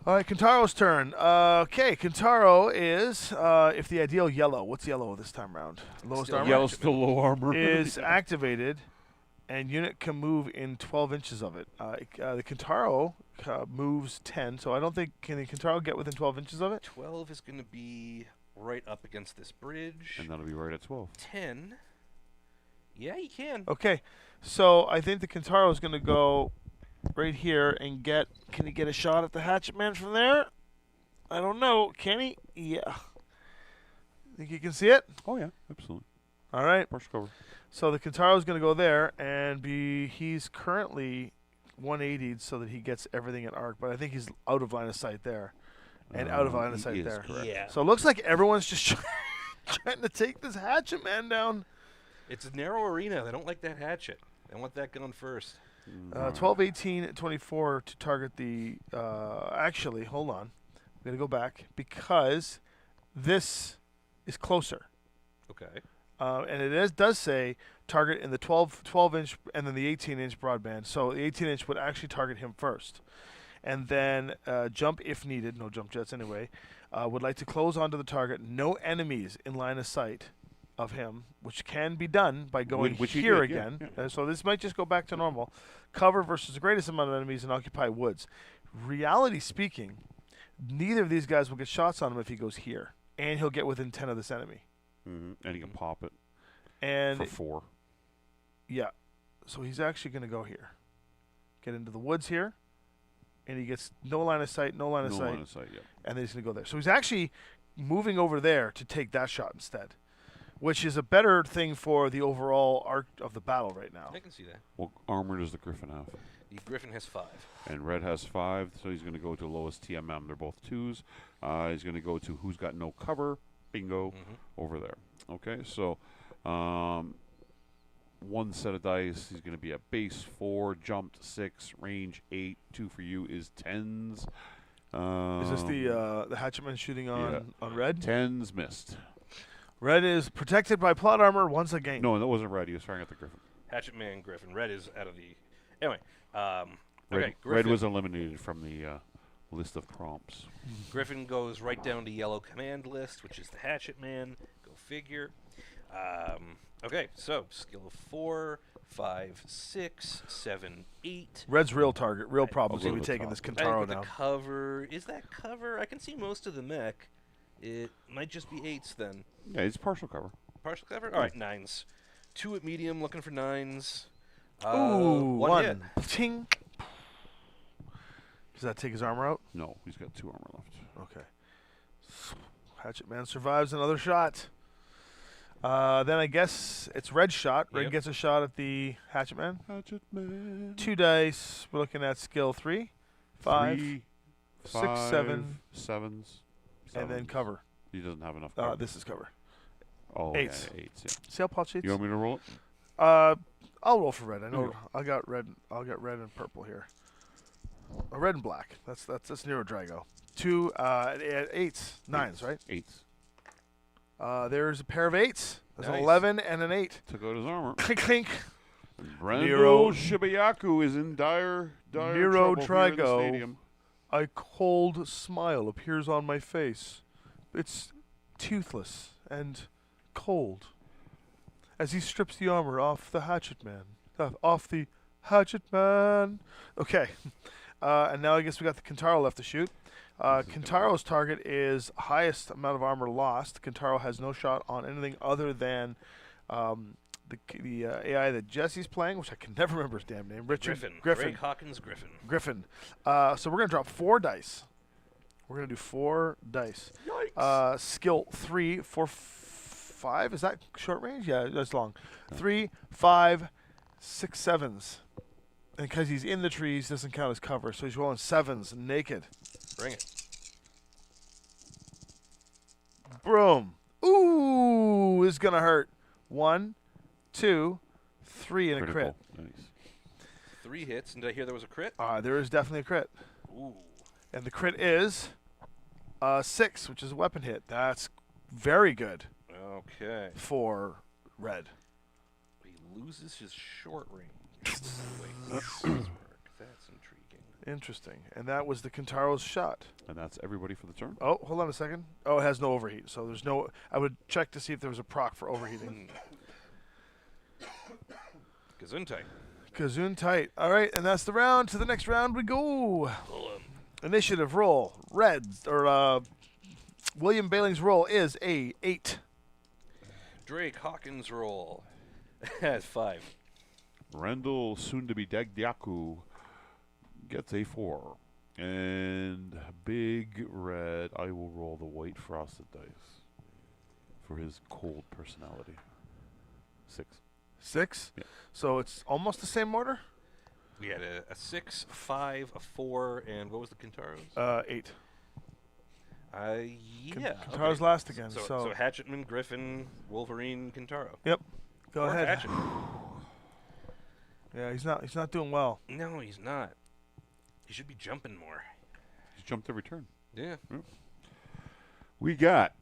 All right, Kentaro's turn. Okay, Kentaro is, if the ideal yellow, what's yellow this time round? Lowest Still armor? Yellow's still low armor. Is activated, and unit can move in 12 inches of it. The Kentaro moves 10, so I don't think, can the Kentaro get within 12 inches of it? 12 is going to be right up against this bridge. And that'll be right at 12. 10. Yeah, he can. Okay, so I think the Kentaro is going to go right here and get, can he get a shot at the Hatchetman from there? I don't know. Can he? Yeah. Think you can see it? Oh yeah, absolutely. All right. Partial cover. So the Kentaro is going to go there, and he's currently 180'd so that he gets everything at arc, but I think he's out of line of sight there, and out of line of He sight is there. correct. Yeah. So it looks like everyone's just trying to take this Hatchetman down. It's a narrow arena. They don't like that hatchet. They want that gun first. 12, 18, 24 to target the. Actually, hold on. I'm going to go back because this is closer. Okay. And it does say target in the 12-inch and then the 18-inch broadband. So the 18-inch would actually target him first. And then jump if needed. No jump jets anyway. Would like to close onto the target. No enemies in line of sight of him, which can be done by going Which he here did, yeah, again. yeah. So this might just go back to normal. Cover versus the greatest amount of enemies and occupy woods. Reality speaking, neither of these guys will get shots on him if he goes here. And he'll get within 10 of this enemy. And he can pop it And for 4. yeah. So he's actually going to go here. Get into the woods here. And he gets no line of sight, no line of No sight. line of sight, yeah. And then he's going to go there. So he's actually moving over there to take that shot instead, which is a better thing for the overall arc of the battle right now. I can see that. What armor does the Griffin have? The Griffin has 5. And red has 5, so he's going to go to lowest TMM. They're both 2s. He's going to go to who's got no cover. Bingo. Mhm. Over there. Okay, so one set of dice. He's going to be at base 4, jumped 6, range 8. 2 for you is 10s. Is this the Hatchetman shooting on red? 10s missed. Red is protected by plot armor once again. No, that wasn't red. He was firing at the Griffin. Hatchetman, Griffin. Red is out of the. Anyway, Red, okay. red was eliminated from the list of prompts. Griffin goes right down to yellow command list, which is the Hatchetman. Go figure. Okay, so skill of 4, 5, 6, 7, 8. Red's real target. Real problems. go He'll to be the taking top. this I think Kintaro with now. the cover. Is that cover? I can see most of the mech. It might just be 8s then. Yeah, it's partial cover. Partial cover? All right, 9s. 2 at medium, looking for 9s. Ooh, one hit. Ting. Does that take his armor out? No, he's got 2 armor left. Okay. Hatchetman survives another shot. Then I guess it's red shot. Red Yep. gets a shot at the Hatchetman. Hatchetman. 2 dice. We're looking at skill 3, 5, 3, 6, 5, 7, 7s. and then cover. He doesn't have enough cover. This is cover. Oh, 8s. Yeah, 8s, yeah. See how pot sheets? You want me to roll it? I'll roll for red. I You know go. I got red. I'll get red and purple here. Red and black. That's Nero Drago. 2 8s, 9s, right? 8s. There's a pair of 8s. There's an Nice. 11 and an 8. Took out his armor. Clink clink. Brando Shibayaku is in dire Nero trouble here in the Drago. stadium. A cold smile appears on my face. It's toothless and cold. As he strips the armor off the Hatchetman. Off the Hatchetman. Okay. And now I guess we got the Kintaro left to shoot. Kintaro's target is highest amount of armor lost. Kintaro has no shot on anything other than the AI that Jesse's playing, which I can never remember his damn name. Richard Griffin. Greg Hawkins Griffin. Griffin. So we're going to drop 4 dice. We're going to do 4 dice. Yikes. Skill 3 for 5. Is that short range? Yeah, that's long. 3, 5, 6, 7s. And because he's in the trees, doesn't count as cover. So he's rolling 7s naked. Bring it. Boom. Ooh, this is going to hurt. 1, 2, 3, and a crit. Critical. Nice. 3 hits. And did I hear there was a crit? There is definitely a crit. Ooh. And the crit is 6, which is a weapon hit. That's very good Okay. for red. He loses his short range. Wait, how does this work? That's intriguing. Interesting. And that was the Kintaro's shot. And that's everybody for the turn. Oh, hold on a second. Oh, it has no overheat. So there's no... I would check to see if there was a proc for overheating. Gesundheit. Kazoon tight. All right, and that's the round. To the next round we go. Pull him. Initiative roll. Reds, or William Bailing's roll is a 8. Drake Hawkins roll. At 5. Randall, soon to be Dagdiaku, gets a 4. And Big Red, I will roll the white frosted dice for his cold personality. 6. 6? Yeah. So it's almost the same order? We had a 6, 5, a 4, and what was the Kintaro's? 8. Yeah. Kintaro's last again. So So, Hatchetman, Griffin, Wolverine, Kintaro. go Or ahead. Hatchetman. Yeah, he's not doing well. No, he's not. He should be jumping more. He's jumped every turn. Yeah. We got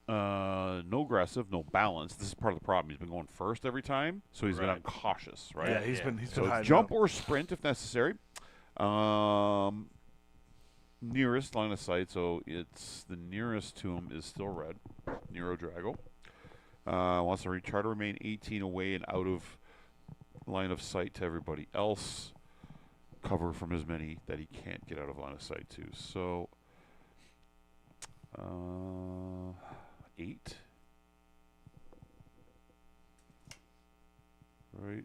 no aggressive, no balance. This is part of the problem. He's been going first every time, so he's been Right. cautious, right? Yeah, he's Yeah. been So it's hiding jump out. or sprint if necessary. Nearest line of sight, so it's the nearest to him is still red. Nero Drago. Wants to try to remain 18 away and out of line of sight to everybody else. Cover from as many that he can't get out of line of sight to. So 8. Right.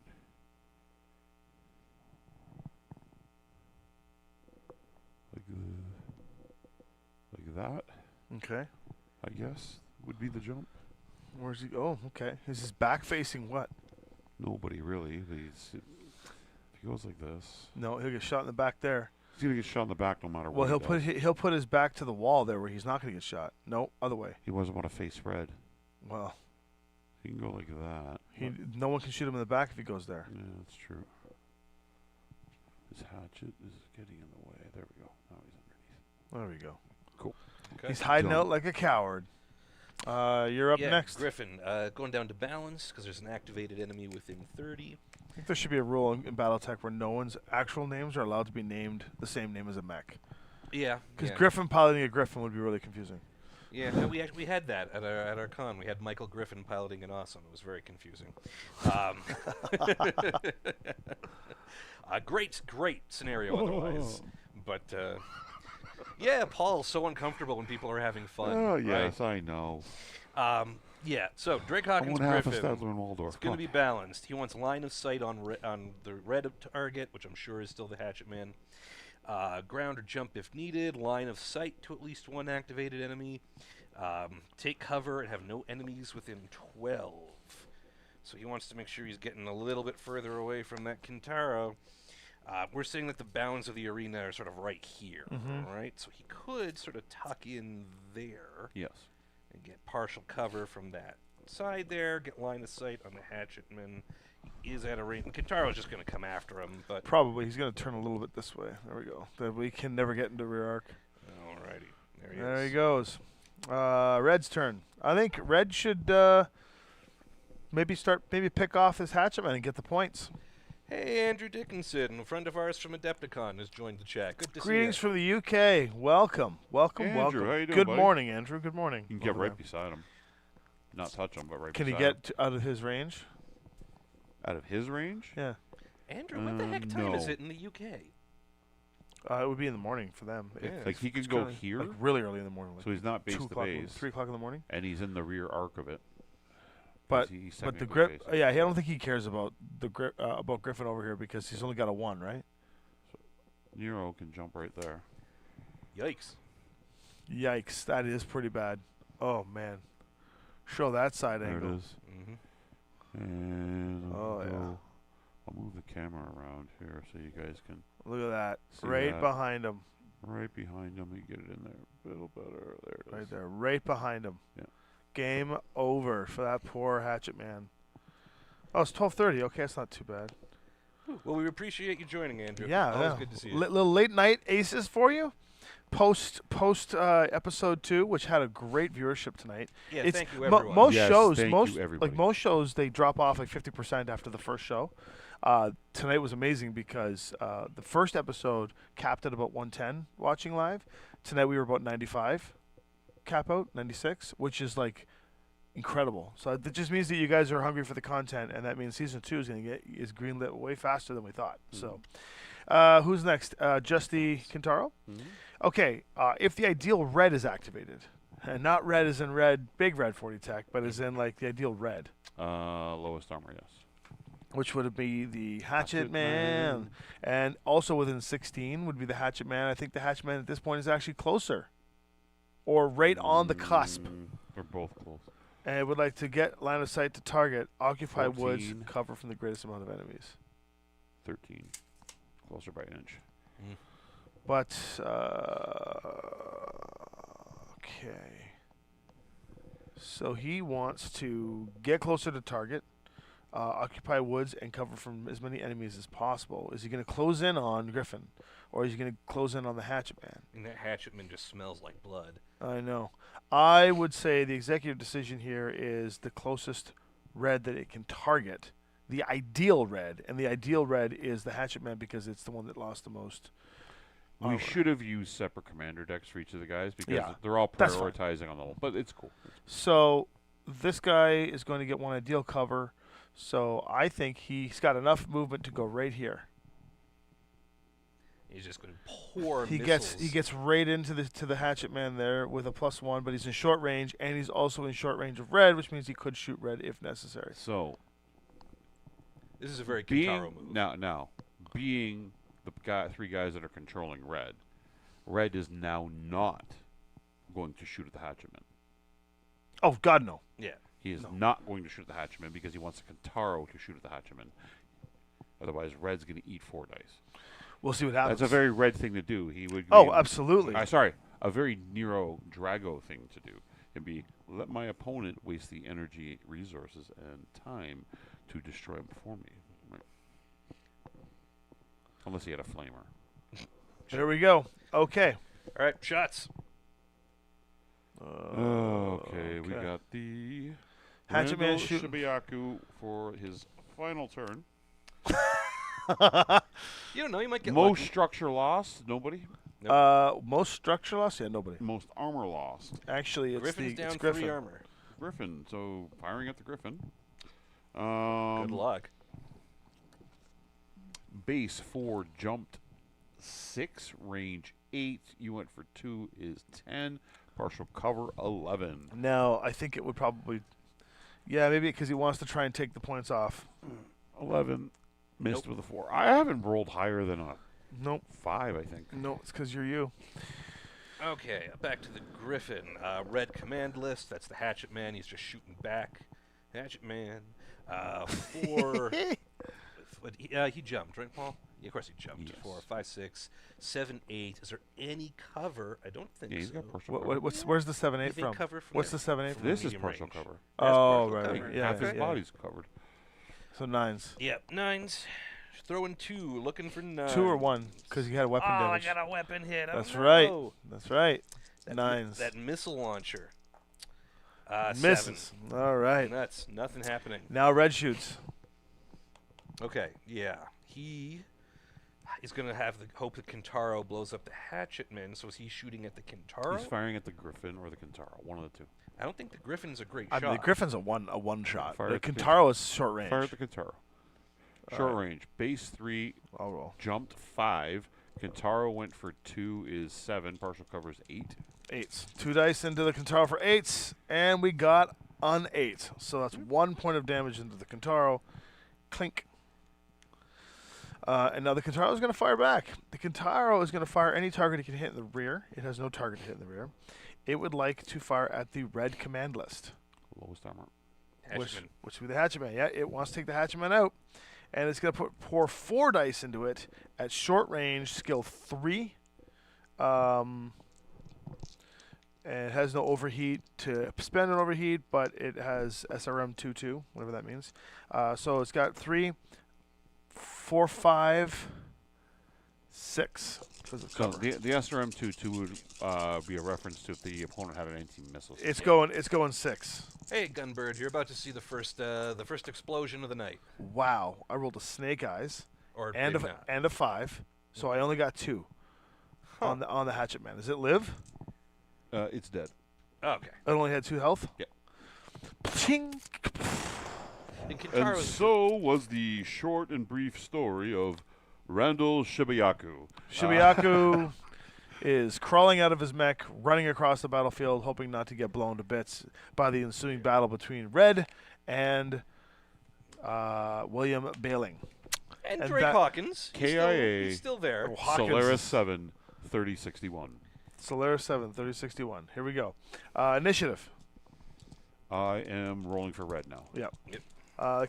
Like that, Okay. I guess, would be the jump. Where's he? Oh, okay. Is his back facing what? Nobody really. If he goes like this, No, he'll get shot in the back there. he's gonna get shot in the back no matter Well, what. he'll put his back to the wall there where he's not going to get shot. No, other way. He wasn't want to face red. Well, He can go like that. no one can shoot him in the back if he goes there. Yeah, that's true. His hatchet is getting in the way. There we go. Now he's underneath. There we go. Cool. Okay. He's hiding Done. out like a coward. You're up Yeah, next. Griffin. Going down to balance because there's an activated enemy within 30. I think there should be a rule in Battletech where no one's actual names are allowed to be named the same name as a mech. Yeah. Because yeah. Griffin piloting a Griffin would be really confusing. Yeah, no, we had that at our con. We had Michael Griffin piloting an awesome. It was very confusing. Great scenario otherwise, but yeah, Paul's so uncomfortable when people are having fun. Oh, right? yes, I know. Yeah. So Drake I Hawkins want half a Griffin. Stadler and Waldorf. It's going to be balanced. He wants line of sight on the red target, which I'm sure is still the Hatchetman. Ground or jump if needed. Line of sight to at least one activated enemy. Take cover and have no enemies within 12. So he wants to make sure he's getting a little bit further away from that Kintaro. We're saying that the bounds of the arena are sort of right here, right? So he could sort of tuck in there Yes. and get partial cover from that side there, get line of sight on the Hatchetman. He is at a range. Kintaro's just going to come after him, but... Probably. He's going to turn a little bit this way. There we go. That we can never get into rear arc. Alrighty. There he There is. he goes. Red's turn. I think Red should maybe pick off his Hatchetman and get the points. Hey, Andrew Dickinson, a friend of ours from Adepticon, has joined the chat. Good to Greetings see from the UK. Welcome. Welcome, Andrew, welcome. how you doing, Good buddy? morning, Andrew. Good morning. You can get Over right there. beside him. Not touch him, but right Can beside he him. get out of his range? Out of his range? Yeah. you. Andrew, what the heck time is no. it in the UK? It would be in the morning for them. Yeah. Like he It's could go kinda, here, like really early in the morning. Like so he's not base 2 to o'clock, base, 3 o'clock in the morning. and he's in the rear arc of it. But He's but the technically grip, base. yeah, I don't think he cares about about Griffin over here because he's only got a 1, right? Nero can jump right there. Yikes. Yikes, that is pretty bad. Oh man, show that side There angle. it is. Mm-hmm. And Oh, yeah. I'll move the camera around here so you guys can Look at that, see right that. behind him, Right behind him. You get it in there a little better. There it is. right there, right behind him. Yeah. Game over for that poor Hatchetman. Oh, it's 12:30. Okay, that's not too bad. Well, we appreciate you joining, Andrew. Yeah, Always yeah. good to see you. Little late night aces for you. Post episode 2, which had a great viewership tonight. Yeah, It's thank you, mo- everyone. most Yes, shows, thank most you, everybody. like most shows, they drop off like 50% after the first show. Tonight was amazing because the first episode capped at about 110 watching live. Tonight we were about 95 cap out, 96, which is like incredible. So that just means that you guys are hungry for the content, and that means season 2 is greenlit way faster than we thought. So, who's next? Justy Kintaro. Mhm. Okay, if the ideal red is activated, and not red as in red, big red 40 tech, but as in like the ideal red, Lowest armor, yes. which would be the Hatchetman, Hatchetman. and also within 16 would be the Hatchetman. I think the Hatchetman at this point is actually closer, or right on the cusp. They're both close. And I would like to get line of sight to target, occupy woods, 14. cover from the greatest amount of enemies. 13. Closer by an inch. But, okay. So he wants to get closer to target, occupy woods, and cover from as many enemies as possible. Is he going to close in on Griffin, or is he going to close in on the Hatchetman? And that Hatchetman just smells like blood. I know. I would say the executive decision here is the closest red that it can target, the ideal red, and the ideal red is the Hatchetman because it's the one that lost the most. We armor. should have used separate commander decks for each of the guys because Yeah, they're all that's fine. prioritizing on the whole. But it's cool. So this guy is going to get one ideal cover. So I think he's got enough movement to go right here. He's just going to pour He missiles. gets right into the Hatchetman there with a +1, but he's in short range, and he's also in short range of red, which means he could shoot red if necessary. So This is a very being Kintaro move. now being the three guys that are controlling red is now not going to shoot at the Hatchetman. Oh God, no! Yeah. He is No. not going to shoot at the Hatchetman because he wants Kintaro to shoot at the Hatchetman. Otherwise, red's going to eat 4 dice. We'll see what happens. That's a very red thing to do. He would. Oh, absolutely. Sorry, a very Nero Drago thing to do. can be let my opponent waste the energy, resources, and time to destroy him before me. Right. Unless he had a flamer. There we go. Okay. All right, shots. Okay, we got the Hatchetman Randall shooting. Shibuyaku for his final turn. You don't know. You might get Most lucky. structure lost, nobody. Most structure loss? Yeah, nobody. Most armor lost, Actually, it's Griffin's down it's Griffin. 3 armor. Griffin. So firing at the Griffin. Good luck. Base 4 jumped 6, range 8. You went for 2 is 10. Partial cover 11. Now, I think it would probably... Yeah, maybe because he wants to try and take the points off. 11 missed Nope. with a 4. I haven't rolled higher than a Nope. 5, I think. No, it's because you're you. Okay, back to the Griffin. Red command list. That's the Hatchetman. He's just shooting back. Hatchetman. 4. He jumped, right, Paul? Yeah, of course he jumped. Yes. 4, 5, 6, 7, 8. Is there any cover? I don't think Yeah, he's so. got partial cover. Where's the 7/8 You think from? cover from What's there? the 7/8 From from? This is medium partial range. cover. That's Oh, partial right, cover. yeah, Half his yeah. body's covered. So 9s. Yep, 9s. Throwing 2, looking for 9. 2 or 1, because you had a weapon Oh, damage. I got a weapon hit. Oh, That's right. no. That's right. That 9s. That missile launcher. Misses. All 7. right. Nuts. Nothing happening. Now red shoots. Okay, yeah. He is going to have the hope that Kintaro blows up the Hatchetman, so is he shooting at the Kintaro? He's firing at the Griffin or the Kintaro, one of the two. I don't think the Griffin's a great I shot. mean, the Griffin's a one shot. Fire The at the Kintaro is short range. Fire at the Kintaro. Short range. Base 3 I'll roll. jumped 5. Kintaro went for 2 is 7. Partial cover is 8. 8s. 2 dice into the Kintaro for 8s, and we got an 8. So that's 1 point of damage into the Kintaro. Clink. And now the Kintaro is going to fire back. The Kintaro is going to fire any target it can hit in the rear. It has no target to hit in the rear. It would like to fire at the red command list, Lowest armor. Hatchetman. which would be the Hatchetman. Yeah, it wants to take the Hatchetman out. And it's going to pour 4 dice into it at short range, skill 3. And it has no overheat to spend an overheat, but it has SRM 2/2, whatever that means. So it's got 3, 4, 5, 6. Because it's So cover. the SRM-22 would be a reference to if the opponent had an anti-missile. It's going 6. Hey, Gunbird, you're about to see the first explosion of the night. Wow, I rolled a snake eyes Or and maybe a not. and a 5, so I only got 2 on the Hatchetman. Does it live? It's dead. Okay. It only had 2 health. Yeah. Ching. And And Kintaro's so was the short and brief story of Randall Shibuyaku. Shibuyaku is crawling out of his mech, running across the battlefield, hoping not to get blown to bits by the ensuing battle between Red and William Bailing. and and Drake that- Hawkins. KIA. He's still there. Oh, Hawkins. Solaris 7, 3061. Solaris 7, 3061. Here we go. Initiative. I am rolling for red now. Yep. Yep.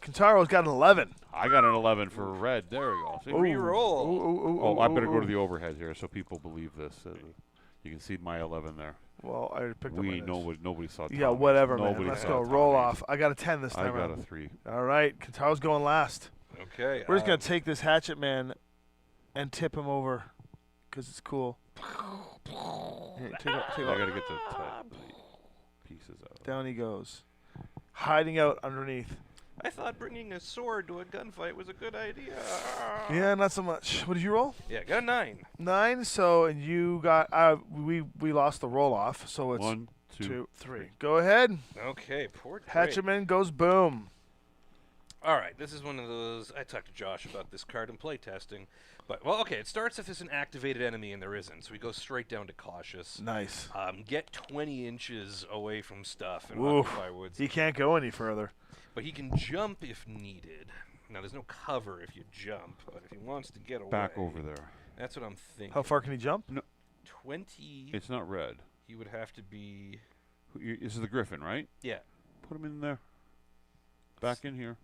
Kintaro's got an 11. I got an 11 for red. There we go. See? Reroll. Oh, I better go to the overhead here so people believe this. You can see my 11 there. Well, I already picked up my dice. Nobody saw. Yeah, Tommy's. whatever, man. Nobody Let's saw go. Roll Tommy's. off. I got a 10 this I time got around. a 3. All right. Kintaro's going last. Okay. We're just going to take this Hatchetman and tip him over because it's cool. Here, take I off. gotta get the pieces out. Down he goes. Hiding out underneath. I thought bringing a sword to a gunfight was a good idea. Yeah, not so much. What did you roll? Yeah, got a 9. 9. So and you got. We lost the roll off. So it's 1, 2, 3. Go ahead. Okay, poor Drake. Hatchetman goes boom. All right, this is one of those. I talked to Josh about this card in playtesting, but well, okay. It starts if there's an activated enemy and there isn't, so we go straight down to cautious. Nice. Get 20 inches away from stuff and Oof. occupy woods, He can't go any further. but he can jump if needed. Now there's no cover if you jump, but if he wants to get away, Back over there. That's what I'm thinking. How far can he jump? 20. It's not red. He would have to be. This is the Griffin, right? Yeah. Put him in there. Back in here.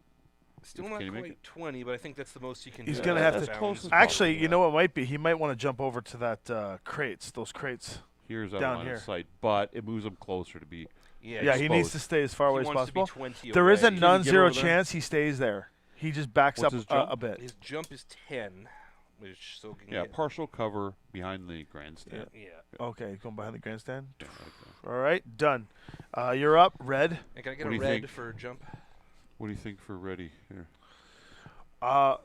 Still Can not you make quite it? 20, but I think that's the most you can He's do. gonna have that's to- close as Actually, possible. you know what it might be? He might want to jump over to that crates. Those crates. Here's out Down of line here. of sight, but it moves him closer to be Yeah, he needs to stay as far away as wants possible. To be 20 There is a away. non-zero over there? chance he stays there. He just backs What's up his jump? a bit. His jump is 10, which so can Yeah, get, partial cover behind the grandstand. yeah. Okay, going behind the grandstand. Yeah, like that. All right, done. You're up, Red. And can I get What a do you red think? for jump? What do you think for ready here?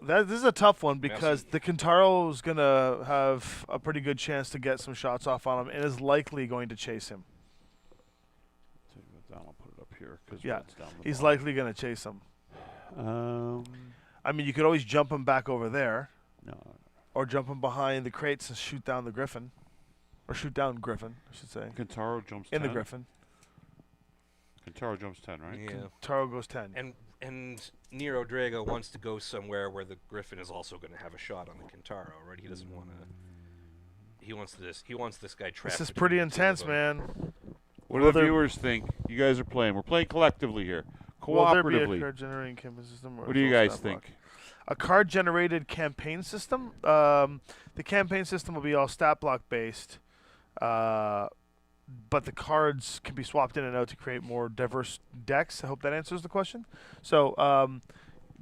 This is a tough one because Merci. the Kintaro's going to have a pretty good chance to get some shots off on him and is likely going to chase him. Take that down. I'll put it up here because Yeah, down the he's bottom. likely going to chase him. I mean, you could always jump him back over there No. or jump him behind the crates and shoot down the Griffin. Or shoot down Griffin, I should say. Kintaro jumps In 10. the Griffin. Kintaro jumps 10, right? Yeah. Taro goes 10. And Nero Drago wants to go somewhere where the Griffin is also going to have a shot on the Kintaro, right? He doesn't want to. He wants this guy trapped. This is between pretty the two of intense, them. man. What Will do the there- viewers think? You guys are playing. We're playing collectively here. Will there be a Cooperatively. card generating campaign system? Or What do you full guys stat think? block? A card generated campaign system? The campaign system will be all stat block based. But the cards can be swapped in and out to create more diverse decks. I hope that answers the question. So,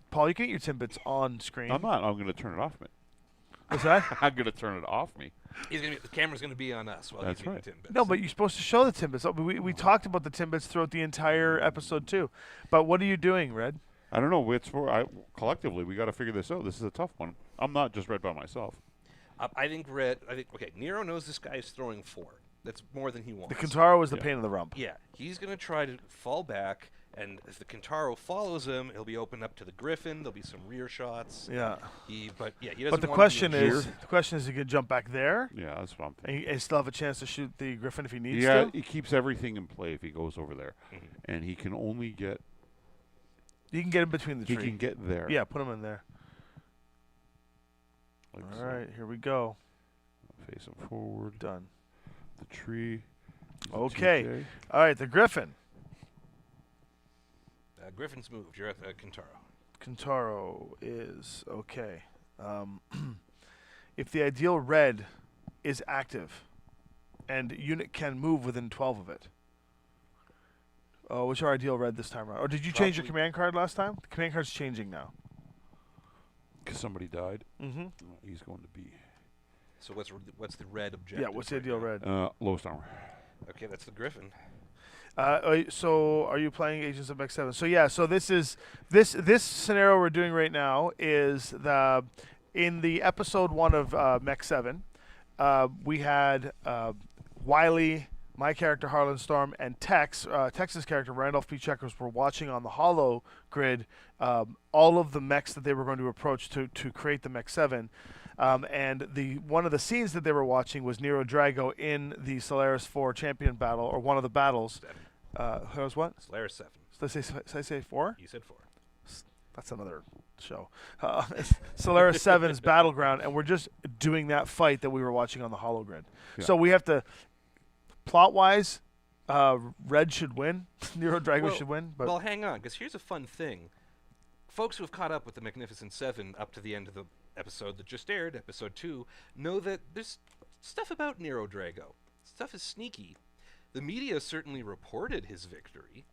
Paul, you can get your Timbits on screen. I'm not. I'm going to turn it off me. What's that? I'm going to turn it off me. The camera's going to be on us while That's he's making right. Timbits. No, but you're supposed to show the Timbits. We talked about the Timbits throughout the entire episode too. But what are you doing, Red? I don't know. It's for collectively. We got to figure this out. This is a tough one. I'm not just Red by myself. I think okay. Nero knows this guy is throwing 4. That's more than he wants. The Kintaro is the Yeah. pain in the rump. Yeah, he's going to try to fall back, and if the Kintaro follows him, he'll be open up to the Griffin. There'll be some rear shots. Yeah. He doesn't. But the want question to be is, he can jump back there Yeah, that's what I'm thinking. and still have a chance to shoot the Griffin if he needs Yeah, to. he keeps everything in play if he goes over there, and he can only get. You can get in between the He tree. can get there. Yeah, put him in there. Like All so. right, here we go. Face him forward. Done. The tree. He's a Okay. 2K. All right, the Griffin. Griffin's moved. You're at the Kintaro. Kintaro is okay. If the ideal red is active and unit can move within 12 of it. What's your ideal red this time around? Or did you change your Probably- command card last time? The command card's changing now. 'Cause somebody died. Mm-hmm. He's going to be So what's the red objective? Yeah, what's the right ideal now? red? lowest armor. Okay, that's the Griffin. So are you playing Agents of Mech 7? So yeah, so this is this scenario we're doing right now is in the episode 1 of Mech 7, we had Wiley, my character Harlan Storm, and Tex's character Randolph P. Checkers were watching on the holo grid all of the mechs that they were going to approach to create the Mech 7. And one of the scenes that they were watching was Nero Drago in the Solaris 4 champion battle, or one of the battles. That was what? Solaris 7. Did I say 4? You said 4. That's another show. Solaris 7's Battleground, and we're just doing that fight that we were watching on the hologrid. Yeah. So we have to, plot-wise, Red should win. Nero Drago should win. But Well, hang on, because here's a fun thing. Folks who have caught up with the Mechnificent 7 up to the end of the episode that just aired, episode 2, know that there's stuff about Nero Drago. Stuff is sneaky. The media certainly reported his victory,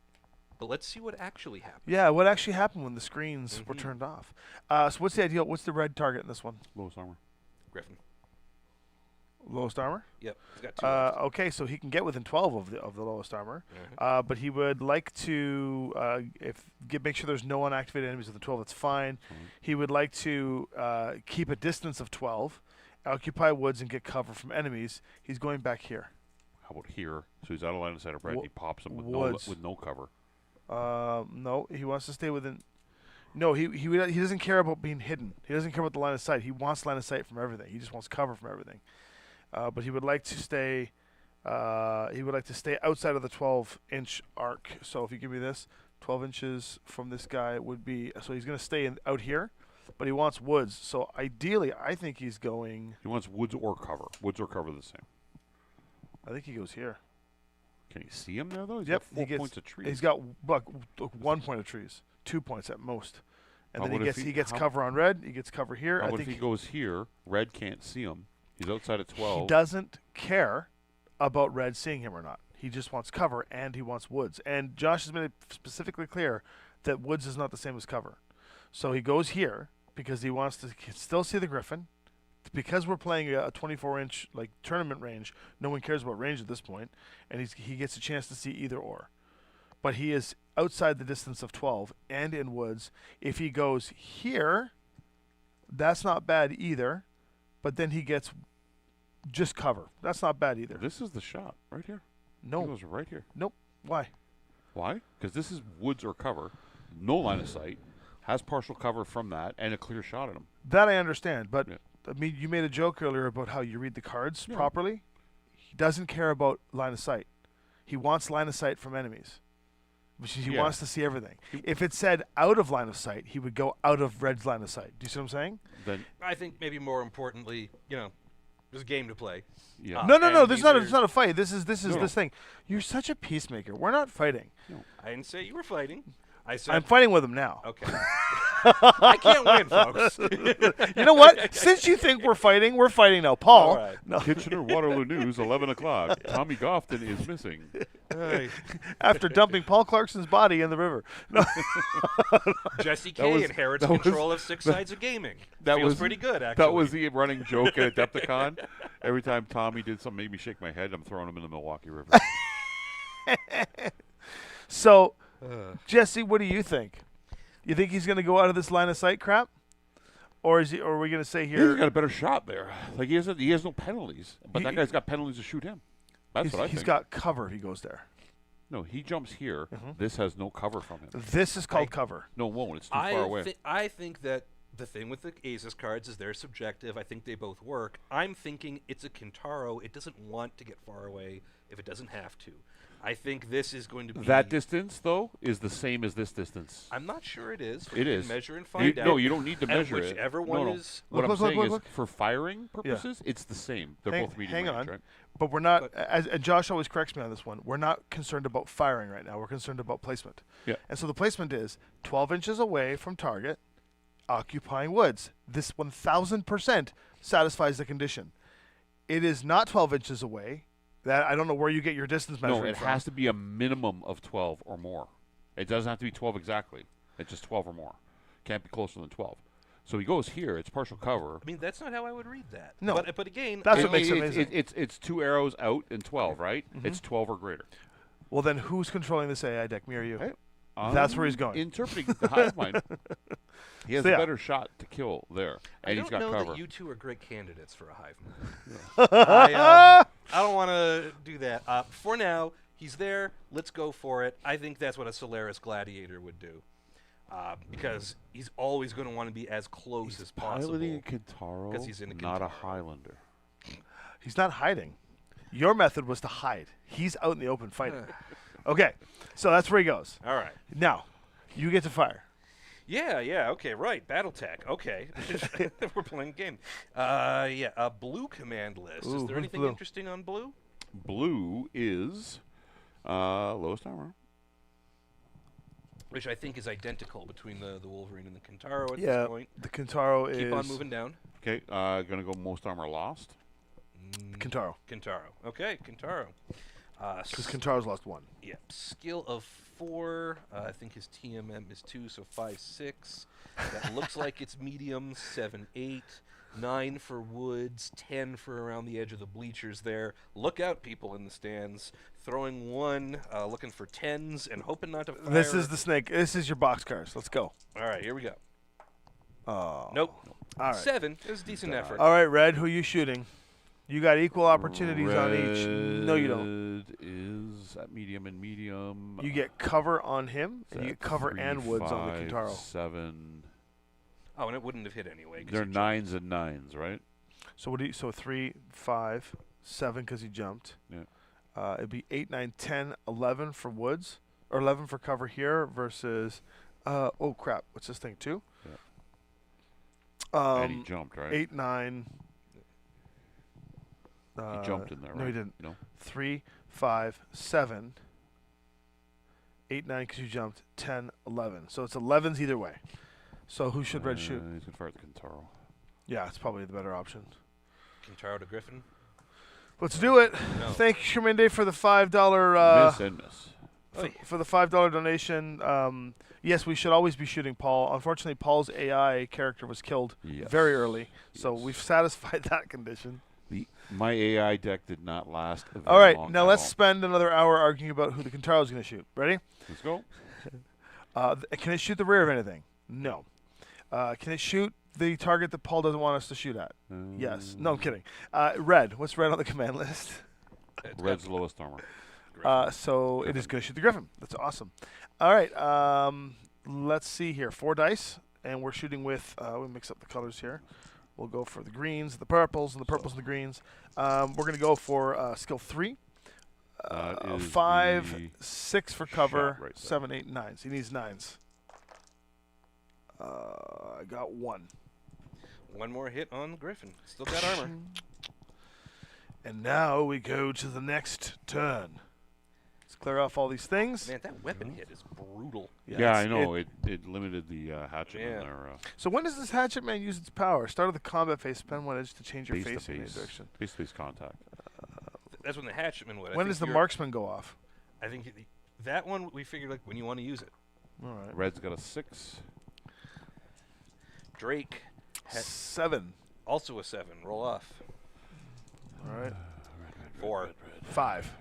but let's see what actually happened. yeah, what actually happened when the screens were Mhm. turned off? So what's the ideal? What's the red target in this one? Lowest armor. Griffin. Lowest armor? Yep, he's got 2 left. Okay, so he can get within 12 of the lowest armor. Mhm. But he would like to make sure there's no unactivated enemies within 12. That's fine. He would like to keep a distance of 12, occupy woods, and get cover from enemies. He's going back here. How about here? So he's out of line of sight of red. Wo- He pops him woods. with no cover. No, he wants to stay within. No, he doesn't care about being hidden. He doesn't care about the line of sight. He wants line of sight from everything. He just wants cover from everything. But he would like to stay. He would like to stay outside of the 12-inch arc. So if you give me this, 12 inches from this guy would be. So he's going to stay out here, but he wants woods. So ideally, I think he's going. He wants woods or cover. Woods or cover the same. I think he goes here. Can you see him there though? He's Yep, got 4 points of trees. He's got like 1 point of trees, 2 points at most, and How then about if he gets how- cover on red. He gets cover here. How I about think if he goes here? Red can't see him. He's outside of 12. he doesn't care about red seeing him or not. He just wants cover, and he wants woods. And Josh has made it specifically clear that woods is not the same as cover. So he goes here because he wants to still see the Griffin. Because we're playing a 24-inch like tournament range, no one cares about range at this point, and he gets a chance to see either or. But he is outside the distance of 12 and in woods. If he goes here, that's not bad either, but then he gets just cover. That's not bad either. This is the shot right here. No. He goes right here. Nope. Why? Why? Because this is woods or cover, no line of sight, has partial cover from that, and a clear shot at him. That I understand, but Yeah. I mean, you made a joke earlier about how you read the cards Yeah. properly. He doesn't care about line of sight. He wants line of sight from enemies. Which is he Yeah. wants to see everything. If it said out of line of sight, he would go out of red's line of sight. Do you see what I'm saying? Then, I think maybe more importantly, there's a game to play. yeah. No. And There's these not. are- It's not a fight. This is No. this thing. You're such a peacemaker. We're not fighting. I didn't say you were fighting. I said I'm fighting with him now. Okay. I can't win, folks. You know what? Since you think we're fighting now. Paul. All right. No. Kitchener Waterloo News, 11 o'clock. Tommy Gofton is missing. Hey, After dumping Paul Clarkson's body in the river. No. Jesse That K was- inherits that was- control of Six Sides of Gaming. that Feels was- pretty good, actually. That was the running joke at Adepticon. Every time Tommy did something, made me shake my head, I'm throwing him in the Milwaukee River. So, Uh, Jesse, what do you think? You think he's going to go out of this line of sight crap, or is he? Or are we going to say He's here got a better shot there. Like he has no penalties, but He- that guy's got penalties to shoot him. That's he's, what I he's think. got cover if he goes there? No, he jumps here. Mhm. This has no cover from him. This is called cover. No, it won't. It's too far away. I think that the thing with the Aces cards is they're subjective. I think they both work. I'm thinking it's a Kintaro. It doesn't want to get far away if it doesn't have to. I think this is going to be That distance, though, is the same as this distance. I'm not sure it is. It You is. can measure and You- find out. no, you don't need to And measure it. whichever No, one no. is. What Look, I'm look, saying look, is, look. for firing purposes, it's the same. They're both medium hang range, on. right? But we're not. But- And Josh always corrects me on this one. We're not concerned about firing right now. We're concerned about placement. Yeah. And so the placement is 12 inches away from target, occupying woods. This 1,000% satisfies the condition. It is not 12 inches away. That I don't know where you get your distance measuring No, it from. has to be a minimum of 12 or more. It doesn't have to be 12 exactly. It's just 12 or more. Can't be closer than 12. So he goes here. It's partial cover. I mean, that's not how I would read that. No. But again, That's I- what makes it amazing. It's 2 arrows out and 12, right? Mm-hmm. It's 12 or greater. Well, then who's controlling this AI deck? Me or you? Hey, That's where he's going. Interpreting the hive mind. He has So, a yeah. better shot to kill there, I and don't he's got know cover. that you two are great candidates for a hive mind. I don't want to do that. For now, he's there. Let's go for it. I think that's what a Solaris Gladiator would do. Because he's always going to want to be as close as possible. Piloting a Kintaro, 'Cause he's in a not a Kintaro. Highlander. He's not hiding. Your method was to hide. He's out in the open fighting. Okay, so that's where he goes. All right. Now, you get to fire. Yeah, okay, right. Battletech, okay. We're playing a game. Blue command list. Ooh, Is there who's anything blue? interesting on blue? Blue is lowest armor. Which I think is identical between the Wolverine and the Kintaro at Yeah, this point. the Kintaro is Keep on moving down. Okay, gonna go most armor lost. Kintaro, Kintaro. Okay, Kintaro. because Kintaro's lost one. Yep. Skill of 4. I think his TMM is 2, so 5, 6. That looks like it's medium. 7, 8. 9 for woods. 10 for around the edge of the bleachers there. Look out, people in the stands. Throwing 1, looking for 10s, and hoping not to fire. This is the snake. This is your boxcars. Let's go. All right, here we go. Oh. Nope. All right. 7. It was a decent effort. All right, Red. Who you shooting? You got equal opportunities on each. No, you don't. Red is at medium and medium. You get cover on him, Is and you at get cover 3, and woods on the 5, Kintaro. 7. Oh, and it wouldn't have hit anyway. 'cause They're he jumped. 9s and 9s, right? So what do you? So 3, 5, 7 because he jumped. Yeah. It'd be 8, 9, 10, 11 for woods, or 11 for cover here versus. Oh crap! What's this thing? 2. And he jumped, right? 8, 9. He jumped in there, right? No, he didn't. No. 3, 5, 7. 8, 9 because you jumped. 10, 11. So it's 11s either way. So who should Red shoot? He's gonna fire at the Kintaro. Yeah, it's probably the better option. Kintaro to Griffin. Let's do it. No. Thank you, Sherminde, for the $5 miss and miss. for the $5 donation. Yes, we should always be shooting Paul. Unfortunately, Paul's AI character was killed very early, so Yes. we've satisfied that condition. My AI deck did not last a very All right, long now time. let's spend another hour arguing about who the Kentaro is going to shoot. Ready? Let's go. Can it shoot the rear of anything? No. Can it shoot the target that Paul doesn't want us to shoot at? Yes. No, I'm kidding. Red. What's red on the command list? Red's lowest armor. So it is going to shoot the Griffin. That's awesome. All right. Let's see here. 4 dice, and we're shooting with. We mix up the colors here. We'll go for the greens, the purples, and the purples and the greens. We're going to go for skill 3. That is 5, the 6 for cover, shot right there. 7, 8, 9s. He needs 9s. I got 1. One more hit on Griffin. Still got armor. And now we go to the next turn. Let's clear off all these things. Man, that weapon hit is brutal. Yeah, I know. It limited the Hatchetman Yeah. there. So when does this Hatchetman use its power? Start of the combat phase, spend 1 edge to change your face in any Face-to-face. direction. Face-to-face contact. That's when the Hatchetman would. When does the marksman go off? I think that one we figured like when you want to use it. All right. Red's got a 6. Drake, 7. also a 7. Roll off. All right. 4. 5.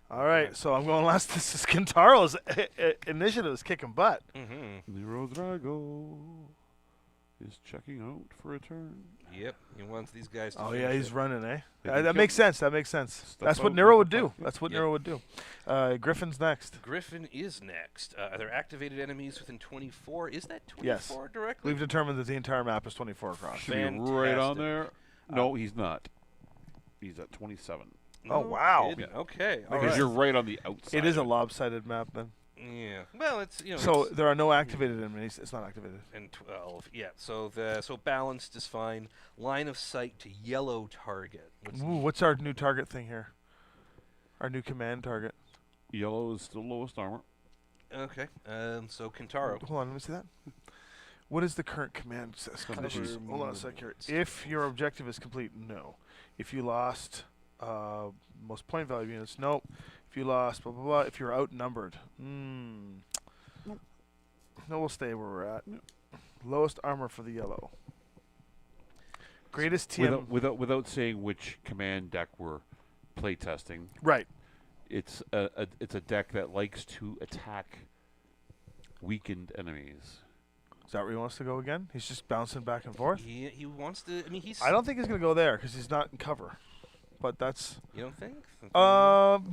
All right, so I'm going last. This is Kentaro's initiative is kicking butt. Mm-hmm. Nero Drago is checking out for a turn. Yep, he wants these guys to Oh finish yeah, he's it. running, eh? They That can kill makes him. sense. That makes sense. Step That's what out, Nero make would a do. fight. That's what Yep. Nero would do. Griffin's next. Griffin is next. Are there activated enemies within 24? Is that 24 Yes. directly? We've determined that the entire map is 24 across. Should be right Fantastic. on there. No, he's not. He's at 27. Oh, wow. kidding. Okay. all Because right. you're right on the outside. It is a of lopsided map then. Yeah. Well, it's So it's- there are no activated enemies. It's not activated. and 12. Yeah. So balanced is fine. Line of sight to yellow target. What's our new target thing here? Our new command target. Yellow is still lowest armor. Okay. So Kentaro. Hold on, let me see that. What is the current command conditions? Cover Hold on a sec here. movements. If your objective is complete, no. If you lost most point value units, no. If you lost blah blah blah. If you're outnumbered, Nope. no, we'll stay where we're at. Lowest armor for the yellow. Greatest TM. Without saying which command deck we're playtesting, Right. it's a deck that likes to attack weakened enemies. Is that where he wants to go again? He's just bouncing back and forth. He wants to. I mean, he's. I don't think he's gonna go there because he's not in cover. But that's You don't think?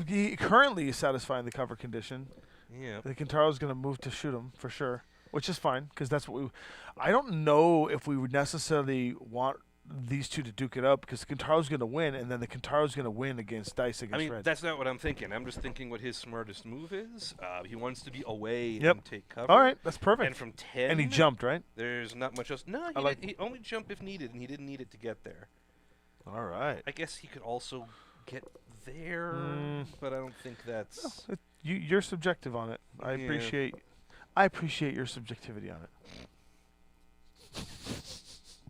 he currently is satisfying the cover condition. Yeah. The Kentaro's going to move to shoot him for sure, which is fine because that's what we. I don't know if we would necessarily want these two to duke it up because Kentaro's going to win, and then the Kentaro's going to win against Dice I against mean, Red. that's not what I'm thinking. I'm just thinking what his smartest move is. He wants to be away Yep. and take cover. All right, that's And perfect. from 10. And he jumped, right? There's not much else. No, I like- he only jump if needed, and he didn't need it to get there. All right. I guess he could also get there, Mm. but I don't think that's. You're subjective on it. I Yeah. appreciate your subjectivity on it.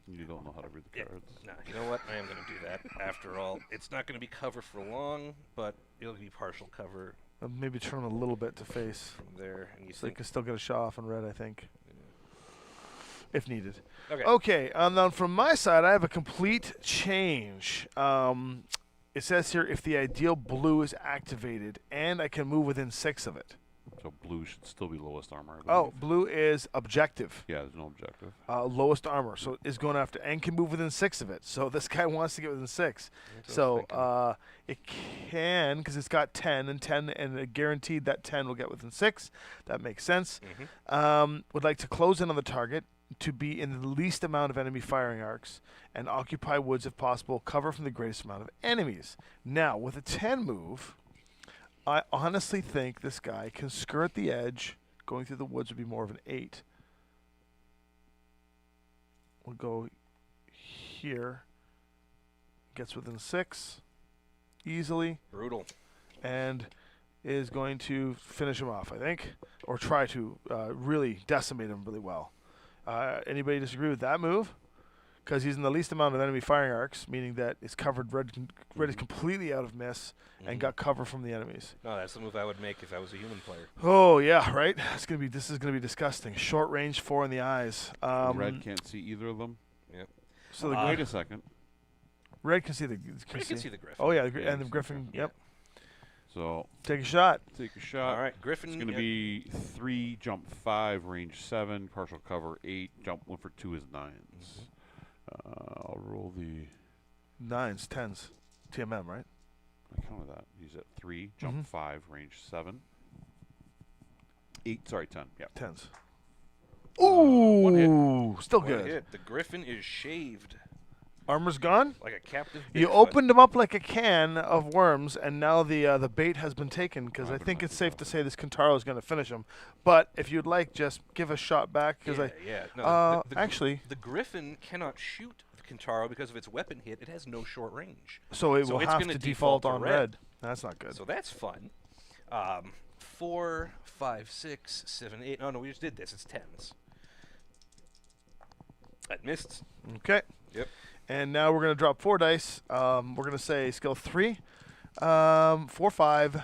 You don't know how to read the Yeah. cards. Nah, you know what? I am going to do that. After all, it's not going to be cover for long, but it'll be partial cover Maybe turn him a little bit to face, from there. And you so he think, can still get a shot off on Red. I think, if needed. okay. Okay, and then from my side, I have a complete change. It says here if the ideal blue is activated, and I can move within 6 of it. So blue should still be lowest armor. I Oh, believe. blue is objective, Yeah, there's no objective. lowest armor, so is going after and can move within 6 of it. So this guy wants to get within 6. That's what I was thinking. So it can because it's got 10 and 10, and it guaranteed that 10 will get within 6. That makes sense. Would like to close in on the target to be in the least amount of enemy firing arcs and occupy woods if possible, cover from the greatest amount of enemies. Now, with a 10 move, I honestly think this guy can skirt the edge. Going through the woods would be more of an 8. We'll go here. Gets within 6 easily Brutal. and is going to finish him off, I think, or try to really decimate him really well. Anybody disagree with that move? because he's in the least amount of enemy firing arcs, meaning that it's covered. Red is completely out of miss and got cover from the enemies. No, that's the move I would make if I was a human player. Oh yeah, right. This is gonna be disgusting. Short range, 4 in the eyes. Red can't see either of them. Yep. So Wait a second. Red can see the. Red can see the Griffin. Oh yeah, Yeah, and the Griffin. Yeah. Yep. So Take a shot. take a shot. All right, Griffin. It's going to be 3, jump 5, range 7, partial cover 8, jump 1 for 2 is 9s. I'll roll the. 9s, 10s, TMM, right? I counted that. He's at 3, jump 5, range 7. 8, sorry, 10. Yeah. 10s. Ooh, one hit. still One good. hit. The Griffin is shaved Armor's gone. like a captive. You Bigfoot. opened him up like a can of worms, and now the bait has been taken. Because I think it's safe to say this Kentaro is going to finish him. But if you'd like, just give a shot back. Because Yeah. No, actually, the Griffin cannot shoot the Kentaro because of its weapon hit. It has no short range. so it So will it's have gonna to default default to on red. red. That's not good. So that's fun. 4, 5, 6, 7, 8. Oh no, we just did this. It's 10s. That missed. Okay. Yep. And now we're going to drop 4 dice. We're going to say skill 3, 4, 5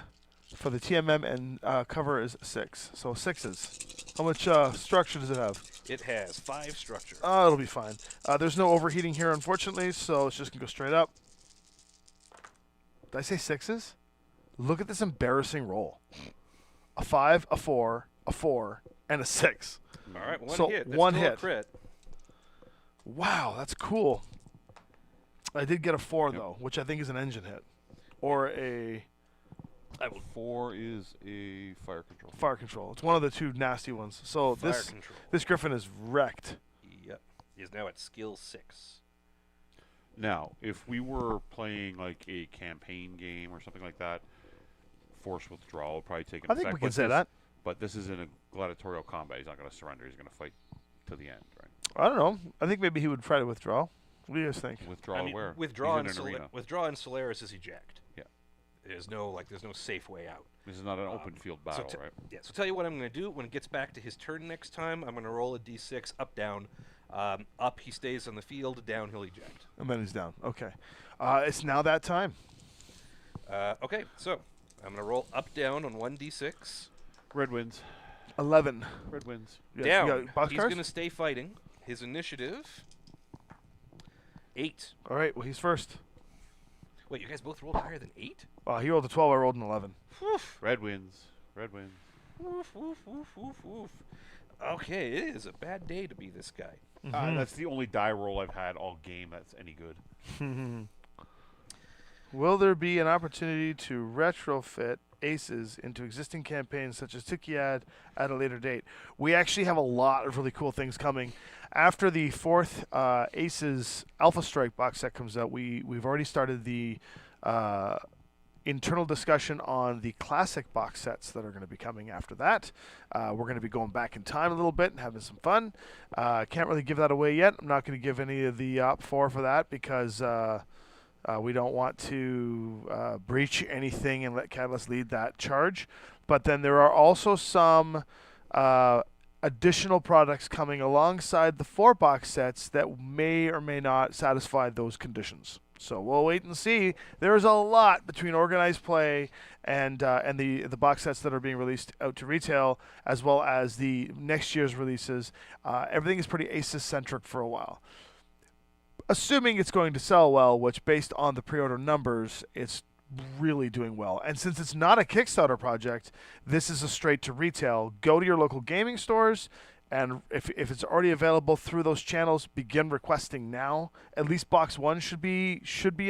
for the TMM, and cover is 6. So 6s. How much structure does it have? It has 5 structure. Oh, it'll be fine. There's no overheating here, unfortunately, so it's just going to go straight up. Did I say 6s? Look at this embarrassing roll. A 5, a 4, a 4, and a 6. All right, one So hit. That's one still a hit. crit. Wow, that's cool. I did get a 4, though, which I think is an engine hit. Or a 4 is a fire control. fire control. It's one of the 2 nasty ones. So Fire this control. this Griffin is wrecked. Yep. He's now at skill 6. Now, if we were playing like a campaign game or something like that, force withdrawal would probably take an I think effect. we can But say this- that. But this is in a gladiatorial combat. He's not going to surrender. He's going to fight to the end, right? I don't know. I think maybe he would try to withdraw. What do you guys think? Withdraw where? Withdraw He's in in an arena. withdraw in Solaris is eject. Yeah. There's no safe way out. This is not an open field battle, so right? Yeah. So tell you what I'm going to do when it gets back to his turn next time. I'm going to roll a d6 up down. Up he stays on the field. Down he'll eject. And then he's down. Okay. It's now that time. Okay. So I'm going to roll up down on 1d6. Red wins. 11. Red wins. Yes, Down. you got box He's cards? going to stay fighting. His initiative 8. All right. Well, he's first. Wait, you guys both rolled higher than 8? He rolled a 12. I rolled an 11. Red wins. Red wins. Woof, woof, woof, woof, woof. Okay, it is a bad day to be this guy. That's the only die roll I've had all game that's any good. Will there be an opportunity to retrofit aces into existing campaigns such as Tikiad at a later date? We actually have a lot of really cool things coming. After the 4th Aces Alpha Strike box set comes out, we've already started the internal discussion on the classic box sets that are going to be coming after that. We're going to be going back in time a little bit and having some fun. Can't really give that away yet. I'm not going to give any of the op for that because we don't want to breach anything and let Catalyst lead that charge. But then there are also some additional products coming alongside the 4 box sets that may or may not satisfy those conditions. So we'll wait and see. There's a lot between organized play and the box sets that are being released out to retail, as well as the next year's releases. Everything is pretty Aces-centric for a while. Assuming it's going to sell well, which based on the pre-order numbers, it's really doing well. And since it's not a Kickstarter project, this is a straight to retail. Go to your local gaming stores, and if it's already available through those channels, begin requesting now. At least box 1 should be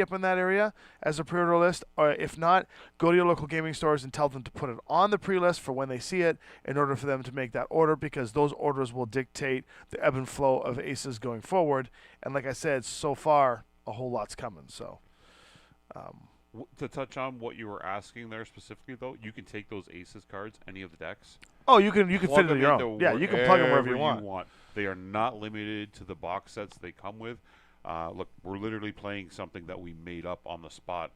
up in that area as a pre-order list. Or if not, go to your local gaming stores and tell them to put it on the pre-list for when they see it in order for them to make that order, because those orders will dictate the ebb and flow of Aces going forward. And like I said, so far, a whole lot's coming. So To touch on what you were asking there specifically, though, you can take those Aces cards, any of the decks. Oh, you can fit plug it in your into own. Yeah, you can plug them wherever you want. They are not limited to the box sets they come with. Look, we're literally playing something that we made up on the spot,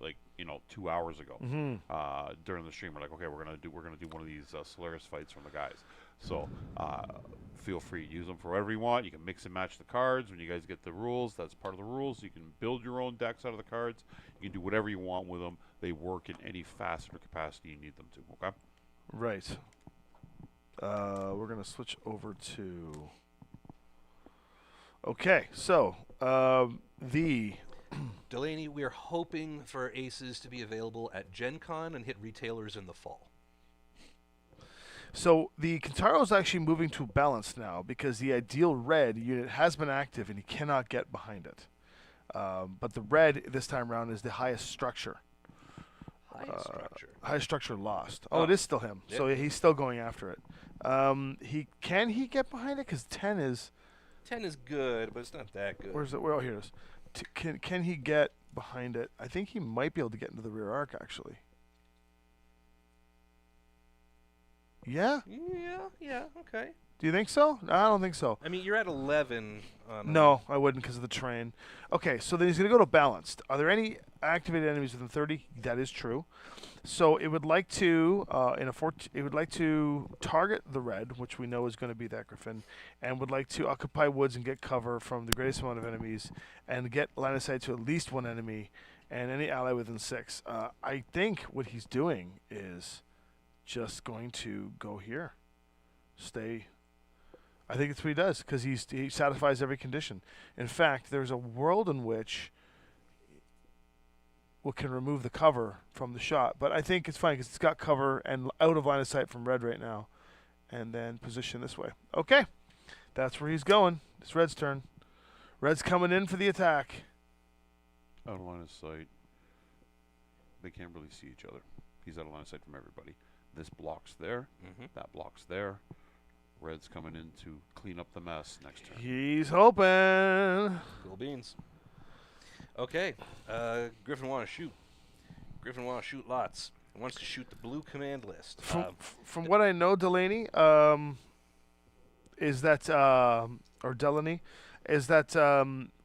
2 hours ago during the stream. We're like, okay, we're gonna do one of these Solaris fights from the guys. So feel free to use them for whatever you want. You can mix and match the cards when you guys get the rules. That's part of the rules. You can build your own decks out of the cards. You can do whatever you want with them. They work in any facet or capacity you need them to. Okay. Right. We're gonna switch over to. Okay, so the Delaney, we're hoping for Aces to be available at Gen Con and hit retailers in the fall. Kintaro is actually moving to balanced now because the ideal red unit has been active and he cannot get behind it. But the red this time around is the highest structure. Highest structure lost. Oh, it is still him. Yep. So he's still going after it. Can he get behind it? Because 10 is. 10 is good, but it's not that good. Where's it? Well, here it is. Can he get behind it? I think he might be able to get into the rear arc actually. Yeah. Yeah, okay. Do you think so? No, I don't think so. I mean, you're at 11 on... No, I wouldn't because of the train. Okay, so then he's going to go to balanced. Are there any activated enemies within 30? That is true. So it would like to it would like to target the red, which we know is going to be that Griffin, and would like to occupy woods and get cover from the greatest amount of enemies and get line of sight to at least one enemy and any ally within 6. I think what he's doing is just going to go here. Stay. I think it's what he does because he satisfies every condition. In fact, there's a world in which we can remove the cover from the shot, but I think it's fine because it's got cover and out of line of sight from red right now, and then position this way. Okay, that's where he's going. It's red's turn. Red's coming in for the attack. Out of line of sight. They can't really see each other. He's out of line of sight from everybody. This blocks there. That blocks there. Red's coming in to clean up the mess next turn. He's hoping. Cool beans. Okay, Griffin want to shoot. Griffin want to shoot lots. He wants to shoot the blue command list. From what I know, Delaney, is that or Delaney, is that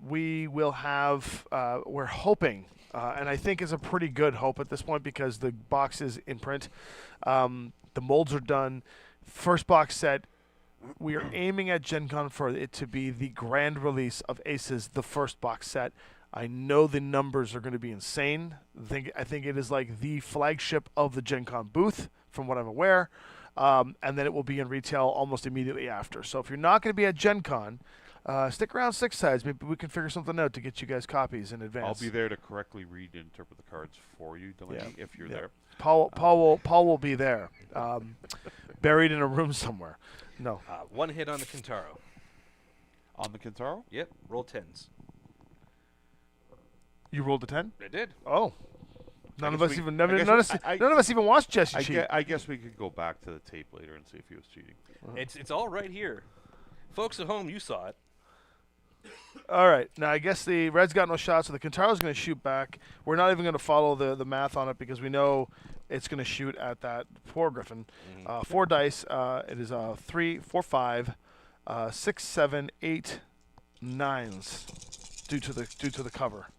we will have. We're hoping, and I think it's a pretty good hope at this point because the box is in print. The molds are done. First box set. We are aiming at Gen Con for it to be the grand release of Aces, the first box set. I know the numbers are going to be insane. I think it is like the flagship of the Gen Con booth, from what I'm aware. And then it will be in retail almost immediately after. So if you're not going to be at Gen Con, stick around Six Sides. Maybe we can figure something out to get you guys copies in advance. I'll be there to correctly read and interpret the cards for you, Delaney, if you're there. Paul will be there, buried in a room somewhere. No. One hit on the Kintaro. On the Kintaro? Yep, roll 10s. You rolled a 10? I did. Oh. None of us even watched Jesse cheat. I guess we could go back to the tape later and see if he was cheating. It's all right here. Folks at home, you saw it. All right. Now, I guess the Red's got no shot, so the Kintaro's going to shoot back. We're not even going to follow the math on it because we know it's going to shoot at that poor Griffin. 4 dice. It is 3, 4, 5, 6, 7, 8, 9s due to the cover.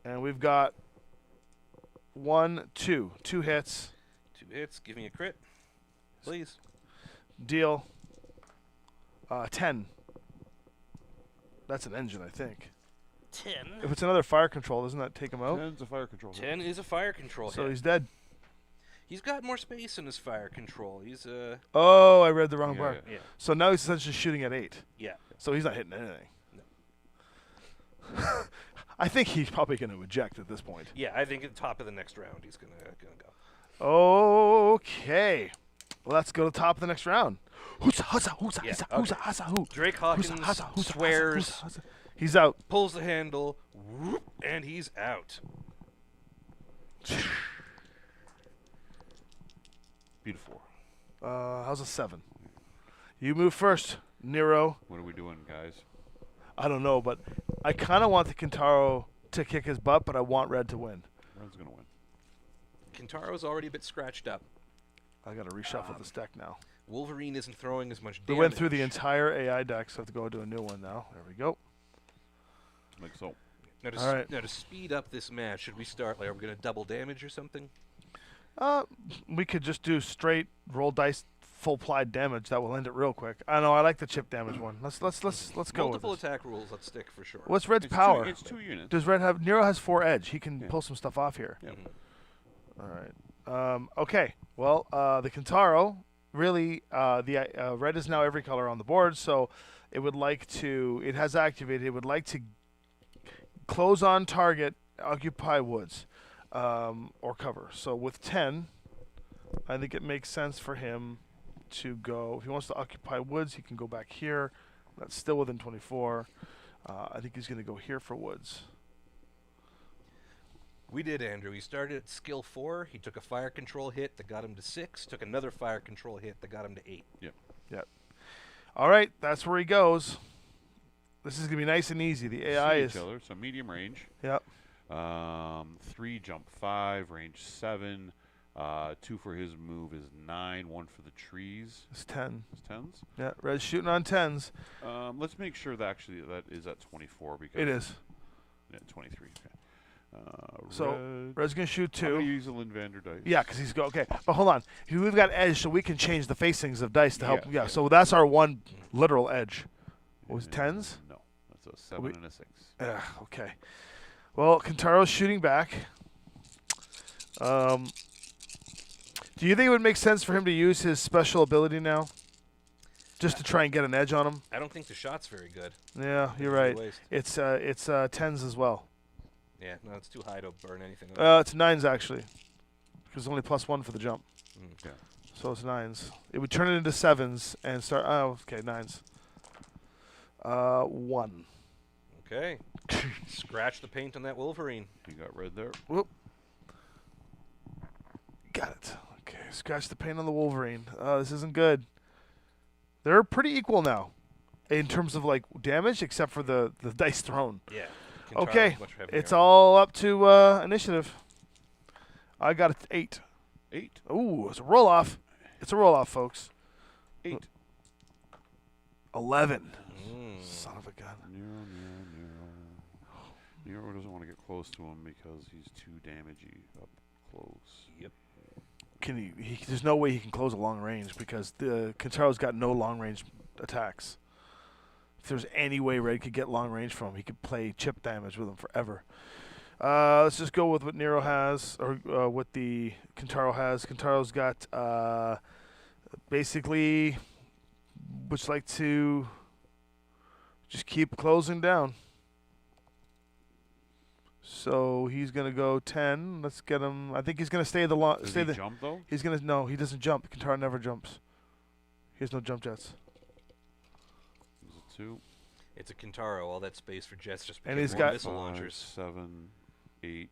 And we've got 1, 2. 2 hits. 2 hits. Give me a crit, please. Deal. 10. That's an engine, I think. 10. If it's another fire control, doesn't that take him out? 10's a fire control. 10 is a fire control So hit. he's dead. He's got more space in his fire control. He's Oh, I read the wrong part. yeah. So now he's essentially shooting at 8. Yeah. So he's not hitting anything. No. I think he's probably going to eject at this point. Yeah, I think at the top of the next round he's gonna go. Okay. Well, let's go to the top of the next round. Drake Hawkins swears. He's out. Pulls the handle, whoop, and he's out. Beautiful. How's a 7? You move first, Nero. What are we doing, guys? I don't know, but I kind of want the Kintaro to kick his butt, but I want Red to win. Red's going to win. Kintaro's already a bit scratched up. I got to reshuffle this deck now. Wolverine isn't throwing as much damage. We went through the entire AI deck, so I have to go to a new one now. There we go. Like so. Now to speed up this match, should we start, are we going to double damage or something? We could just do straight roll dice full plied damage, that will end it real quick. I know. I like the chip damage one. Let's go Multiple with this. attack rules. Let's stick for sure. What's Red's It's power? It's 2 units. Does Red have? Nero has 4 edge. He can Yeah. pull some stuff off here. Yeah. All right. Okay. Well, the Kintaro really the red is now every color on the board, so it would like to. It has activated. It would like to close on target, occupy woods, or cover. So with 10, I think it makes sense for him to go. If he wants to occupy woods, he can go back here. That's still within 24. I think he's going to go here for woods. We did, Andrew. He started at skill 4. He took a fire control hit that got him to 6. Took another fire control hit that got him to 8. Yep. All right, that's where he goes. This is going to be nice and easy. The AI See is. each other, so medium range. Yep. 3 jump 5, range 7. 2 for his move is 9. 1 for the trees. It's 10. It's 10s. Yeah, Red's shooting on 10s. Let's make sure that actually that is at 24 because It is. Yeah, 23. Okay. So Red's going to shoot I'm gonna 2. use a Linvander dice. Yeah, because he's okay. But hold on. We've got edge, so we can change the facings of dice to help. Yeah, Yeah, yeah. so that's our one literal edge. What was it, 10s? No, that's a 7 and a 6. Okay. Well, Kintaro's shooting back. Do you think it would make sense for him to use his special ability now? Just to try and get an edge on him? I don't think the shot's very good. Yeah, you're It's a right. waste. It's 10s as well. Yeah, no, it's too high to burn anything. It's 9s actually. Because only +1 for the jump. Yeah. So it's 9s. It would turn it into 7s and start. Oh, okay, 9s. 1. Okay. Scratch the paint on that Wolverine. You got red there. Whoop. Got it. Okay, scratch the paint on the Wolverine. This isn't good. They're pretty equal now, in terms of like damage, except for the dice thrown. Yeah. Okay, Kintaro's much heavier. it's all up to initiative. I got it 8. 8. Ooh, it's a roll off. It's a roll off, folks. 8. 11. Mm. Son of a gun. Nero doesn't want to get close to him because he's too damagey up close. Yep. Can he? There's no way he can close a long range because the Kintaro's got no long range attacks. If there's any way Red could get long range from him, he could play chip damage with him forever. Let's just go with what Nero has, or what the Kintaro has. Kintaro's got basically, would like to just keep closing down. So he's gonna go 10. Let's get him. I think he's gonna stay the long. Does Stay he the. jump though? He's gonna no. He doesn't jump. Kintaro never jumps. He has no jump jets. Is it 2? It's a Kintaro. All that space for jets just And became he's more got- missile 5, launchers. 7, 8.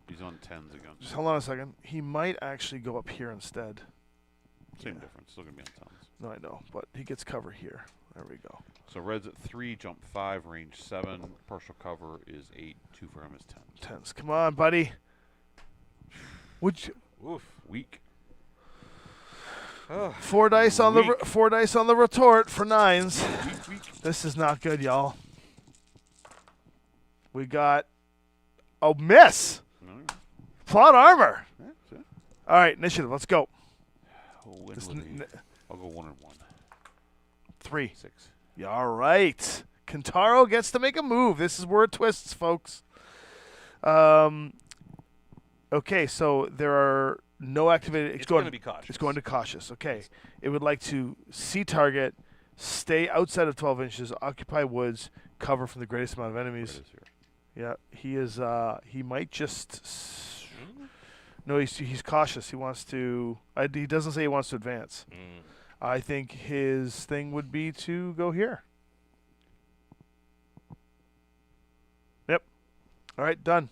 He's on 10s again. Just hold on a second. He might actually go up here instead. Same yeah. difference. Still gonna be on 10s. No, I know, but he gets cover here. There we go. So red's at 3, jump 5, range 7. Partial cover is 8. 2 for him is 10. 10s. Come on, buddy. Would you, Oof. Weak. Oh. 4 dice on the Weak. 4 dice on the retort for 9s. Weak. This is not good, y'all. We got a miss. No, Plot armor. that's it. All right, initiative. Let's go. I'll win This with n- I'll go 1 and 1. 3. 6. Yeah, all right. Kintaro gets to make a move. This is where it twists, folks. Okay, so there are no activated. It's going to be cautious. It's going to cautious. Okay. It would like to see target, stay outside of 12 inches, occupy woods, cover from the greatest amount of Red enemies. is here. Yeah, he is. He might just. No, he's cautious. He wants to. He doesn't say he wants to advance. Mm. I think his thing would be to go here. Yep. All right, done.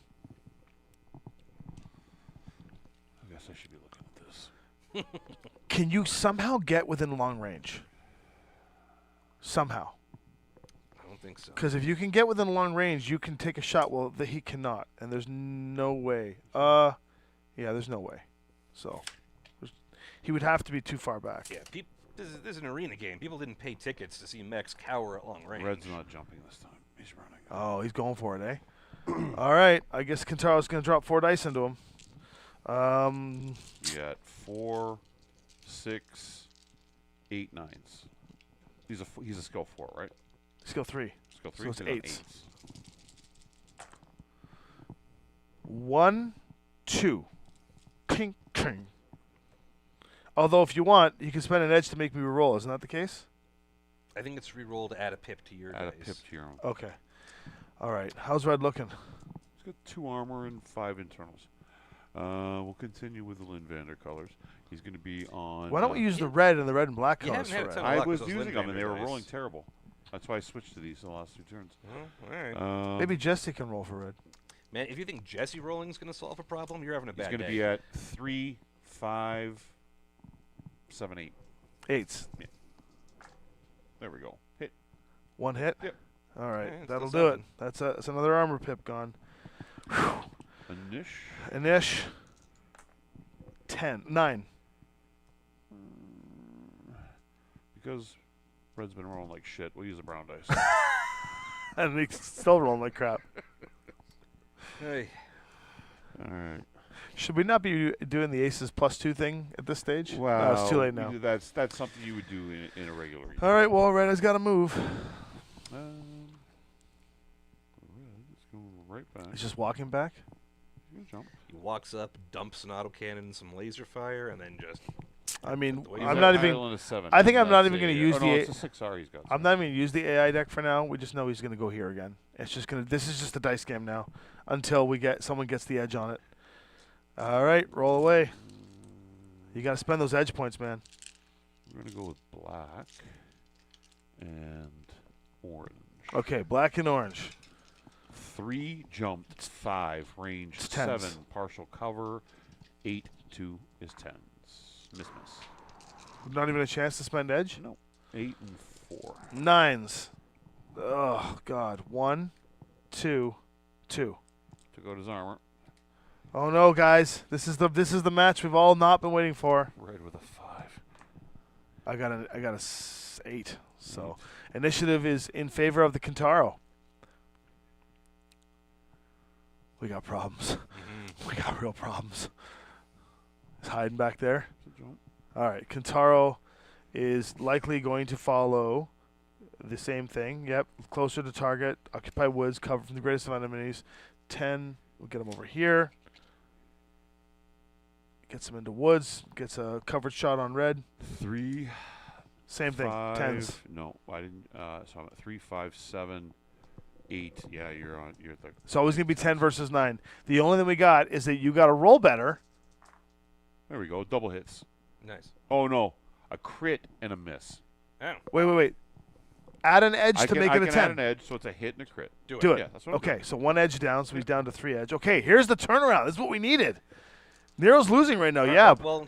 I guess I should be looking at this. Can you somehow get within long range? Somehow. I don't think so. Because if you can get within long range, you can take a shot. Well, he cannot, and there's no way. Yeah, there's no way. So, he would have to be too far back. Yeah, this is an arena game. People didn't pay tickets to see mechs cower at long range. Red's not jumping this time. He's running. Oh, he's going for it, eh? All right, I guess Kintaro's going to drop 4 dice into him. You got 4, 6, 8 nines. He's a skill 4, right? Skill 3. Skill 3. So it's he's on eights. 1, 2. King, king. Although, if you want, you can spend an edge to make me reroll. Isn't that the case? I think it's reroll to add a pip to your Add a dice. pip to your own. Okay. All right. How's Red looking? He's got 2 armor and 5 internals. We'll continue with the Linvander colors. He's going to be on. Why don't we use the red and the red and black You colors haven't for had a Red? ton I luck was with those using them and they were Linvander rolling dice. terrible. That's why I switched to these the last 2 turns. Oh, all right. Maybe Jesse can roll for Red. Man, if you think Jesse rolling's going to solve a problem, you're having a He's bad going day. to be at 3, 5, 7, 8. 8s. There we go. Hit. 1 hit? Yep. All right. Yeah, That'll still do it. That's another armor pip gone. Anish. Anish. 9. Because Red's been rolling like shit, we'll use a brown dice. And he's still rolling like crap. Hey. All right. Should we not be doing the aces +2 thing at this stage? Well, No, it's too late now. That's something you would do in a regular game. All right, well, Red has got to move. Let's go right back. He's just walking back. He's gonna jump. He walks up, dumps an autocannon and some laser fire, and then just... I mean, He's I'm got not an even. Island of 7. I think I'm not That's even going to use oh, the. no, it's a 6R he's got. I'm not even going to use the AI deck for now. We just know he's going to go here again. It's just going to. This is just a dice game now, until someone gets the edge on it. All right, roll away. You got to spend those edge points, man. We're going to go with black and orange. Okay, black and orange. 3 jumped, 5 range, It's tens. 7 partial cover, 8 2 is 10s. Miss. Not even a chance to spend edge. No. 8 and 4. 9s. Oh God. 1, 2, 2. Took out his armor. Oh no, guys! This is the match we've all not been waiting for. Red with a 5. I got a 8. So initiative is in favor of the Kintaro. We got problems. We got real problems. He's hiding back there. It's a jump. All right, Kintaro is likely going to follow the same thing. Yep, closer to target, occupy woods, cover from the greatest of enemies. 10, we'll get him over here. Gets him into woods, gets a covered shot on Red. 3. Same thing, 5, 10s. No, I didn't. So I'm at 3, 5, 7, 8. Yeah, you're at the. It's always going to be 10 versus 9. The only thing we got is that you got to roll better. There we go. Double hits. Nice. Oh no, a crit and a miss. Oh, Wait. Add an edge to make it a I can 10. add an edge, so it's a hit and a crit. do it. Do it. Yeah, that's what I'm Okay, doing. so 1 edge down, so he's down to 3 edge. Okay, here's the turnaround. This is what we needed. Nero's losing right now. Yeah. Well,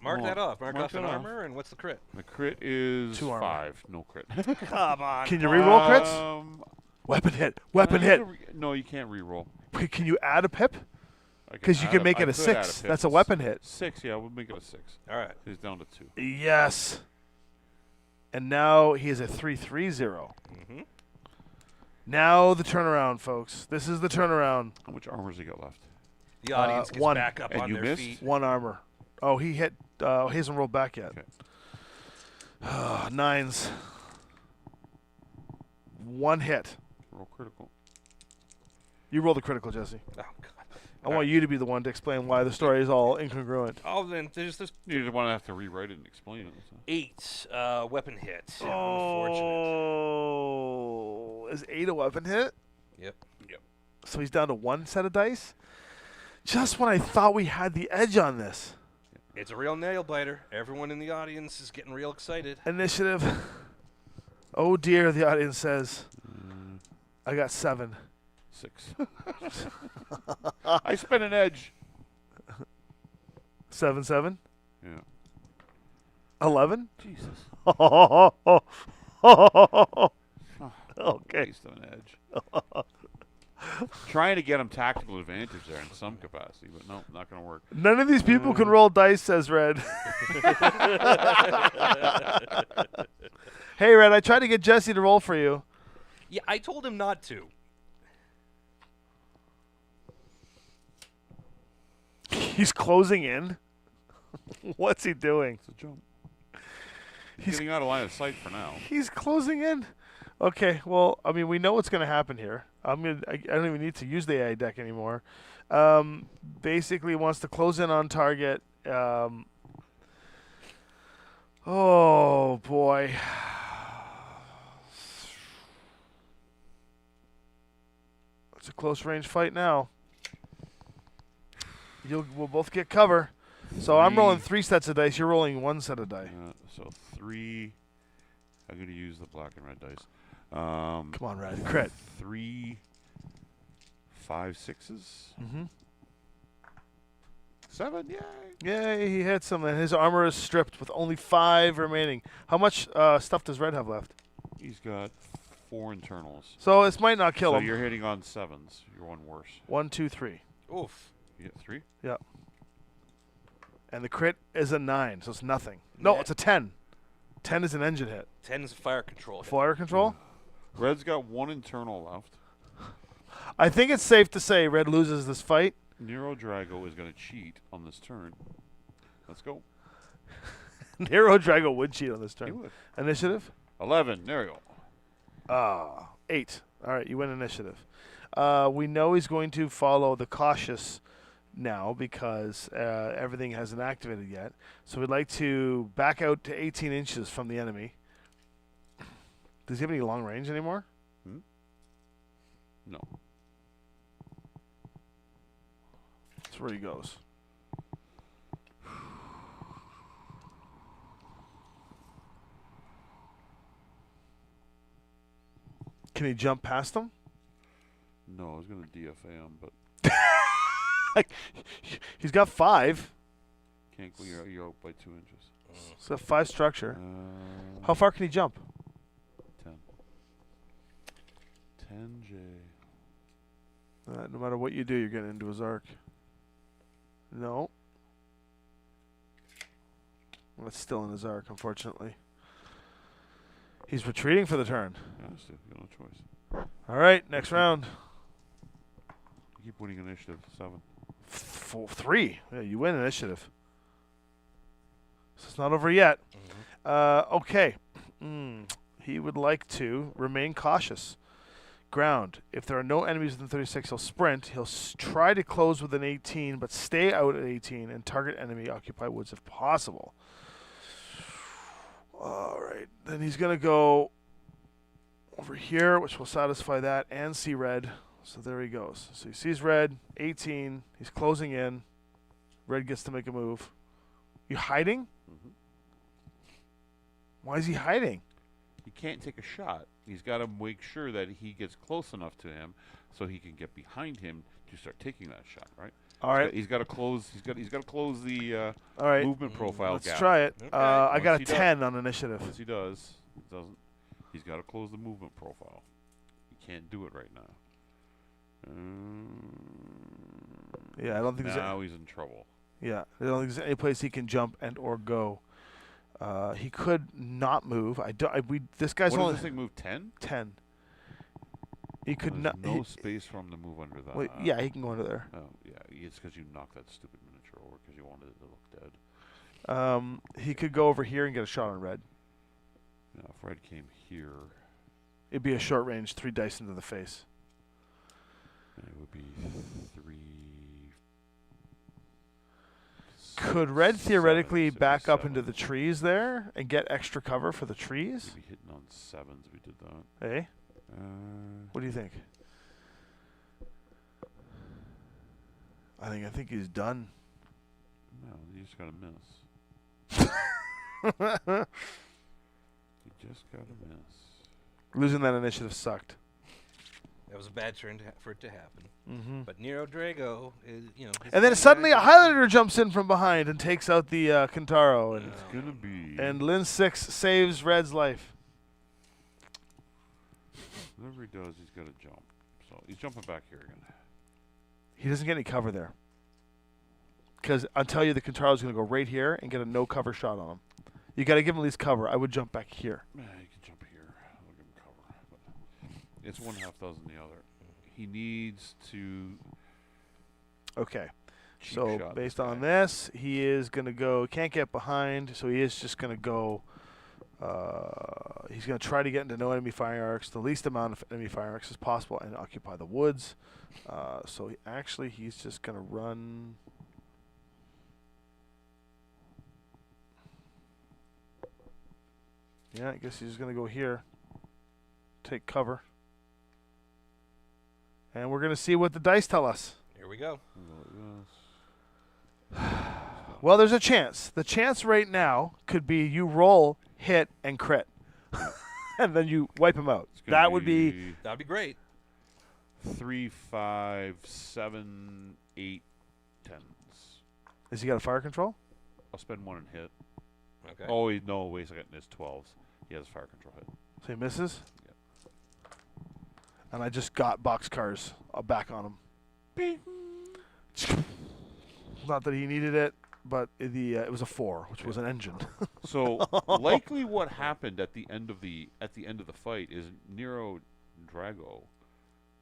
mark that off. Mark off an that off. armor, and what's the crit? The crit is 2 armor. 5. No crit. Come on. Can you reroll crits? Weapon Weapon hit. No, you can't reroll. Wait, can you add a pip? I Because you add can make I it a could add 6. pip. That's a weapon hit. 6, yeah, we'll make it a 6. All right. He's down to 2. Yes. And now he is a 3-3-0. Mm-hmm. Now the turnaround, folks. This is the turnaround. How much armor has he got left? The audience gets 1. back up And on you their missed? feet. 1 armor. Oh, he hit. He hasn't rolled back yet. Okay. 9s. 1 hit. Roll critical. You roll the critical, Jesse. Oh, God. I want you to be the one to explain why the story is all incongruent. Oh, then there's this You just want to have to rewrite it and explain it. So. 8 weapon hit. Unfortunate. Oh, is 8 a weapon hit? Yep. So he's down to 1 set of dice? Just when I thought we had the edge on this. It's a real nail biter. Everyone in the audience is getting real excited. Initiative. Oh dear, the audience says. I got 7. 6. I spent an edge. 7. Yeah. 11. Jesus. Okay. Waste of an edge. Trying to get him tactical advantage there in some capacity, but no, not going to work. None of these people can roll dice, says Red. Hey, Red, I tried to get Jesse to roll for you. Yeah, I told him not to. He's closing in. What's he doing? It's a jump. Getting out of line of sight for now. He's closing in. Okay, well, I mean, we know what's going to happen here. I don't even need to use the AI deck anymore. Basically, wants to close in on target. Oh boy. It's a close range fight now. We'll both get cover. So I'm rolling 3 sets of dice. You're rolling 1 set of dice. So 3. I'm going to use the black and red dice. Come on, Red. Crit. 3, 5, 6s. Mm-hmm. 7, yay! Yay, he hits him, and his armor is stripped with only 5 remaining. How much stuff does Red have left? He's got 4 internals. So this might not kill So him. you're hitting on 7s. You're one worse. 1, 2, 3. Oof. You get 3? Yeah. And the crit is a 9, so it's nothing. No, Yeah. it's a 10. 10 is an engine hit. 10 is fire control. hit. Fire control? Red's got 1 internal left. I think it's safe to say Red loses this fight. Nero Drago is going to cheat on this turn. Let's go. Nero Drago would cheat on this He turn. would. Initiative? 11, Nero. 8. All right, you win initiative. We know he's going to follow the cautious now because everything hasn't activated yet. So we'd like to back out to 18 inches from the enemy. Does he have any long range anymore? No. That's where he goes. Can he jump past him? No, I was going to DFA him, but He's got 5. can't go. You're out by 2 inches. He's got 5 structure. How Uh, far can he jump? 10. 10J. No matter what you do, you're getting into his arc. No. Well, it's still in his arc, unfortunately. He's retreating for the turn. Yeah, you got no choice. All right, next round. You keep winning initiative. 7. 3. Yeah, you win initiative. So it's not over yet. Okay. He would like to remain cautious. Ground. If there are no enemies within 36, he'll sprint. He'll try to close with an 18, but stay out at 18 and target enemy occupy woods if possible. All right. Then he's going to go over here, which will satisfy that, and see red. So there he goes. So he sees red, 18. He's closing in. Red gets to make a move. You hiding? Mhm. Why is he hiding? He can't take a shot. He's got to make sure that he gets close enough to him so he can get behind him to start taking that shot. Right. All right. He's got to close. He's got to close the All right. movement profile Let's gap. try it. Okay. I got a Once he 10 on initiative. Once he does, it doesn't. He's got to close the movement profile. He can't do it right now. Yeah, I don't think there's Now he's in trouble. yeah, I don't think there's any place he can jump and or go. He could not move. This guy's What does only this thing move? 10? 10. He could There's not. no space for him to move under that. Wait, yeah, he can go under there. Oh, yeah. It's because you knocked that stupid miniature over because you wanted it to look dead. He could go over here and get a shot on red. Now, if Red came here, It'd be a short range, 3 dice into the face. then it would be 3. Could red 6, theoretically 7, back up 7. into the trees there and get extra cover for the trees? We'd be hitting on 7s if we did that. Hey, what do you think? I think he's done. No, you just got to miss. You just got to miss. Losing that initiative sucked. That was a bad turn for it to happen. Mm-hmm. But Nero Drago is, his And then main suddenly a guy- Highlander jumps in from behind and takes out the Kintaro, and It's going to be. and Lin 6 saves Red's life. Whatever he does, he's got to jump. So he's jumping back here again. He doesn't get any cover there. Because I'll tell you, the Kintaro's going to go right here and get a no-cover shot on him. You got to give him at least cover. I would jump back here. Yeah, you can jump here. I'll give him cover. But it's 1/2,000 the other. He needs to. Okay. cheap So shot based this on guy. this, he is going to go. Can't get behind, so he is just going to go He's going to try to get into no enemy firing arcs, the least amount of enemy firing arcs as possible, and occupy the woods. So he's just going to run. Yeah, I guess he's just going to go here, take cover. And we're going to see what the dice tell us. Here we go. Well, there's a chance. The chance right now could be you roll, hit, and crit. And then you wipe him out. That would be... That'd be great. 3, 5, 7, 8, 10s. Has he got a fire control? I'll spend 1 and hit. Okay. Oh, no, wait a second. It's 12s. He has a fire control hit. So he misses? Yeah. And I just got boxcars back on him. Beep. Not that he needed it, but it was a 4, which was an engine. So likely what happened at the end of the fight is Nero Drago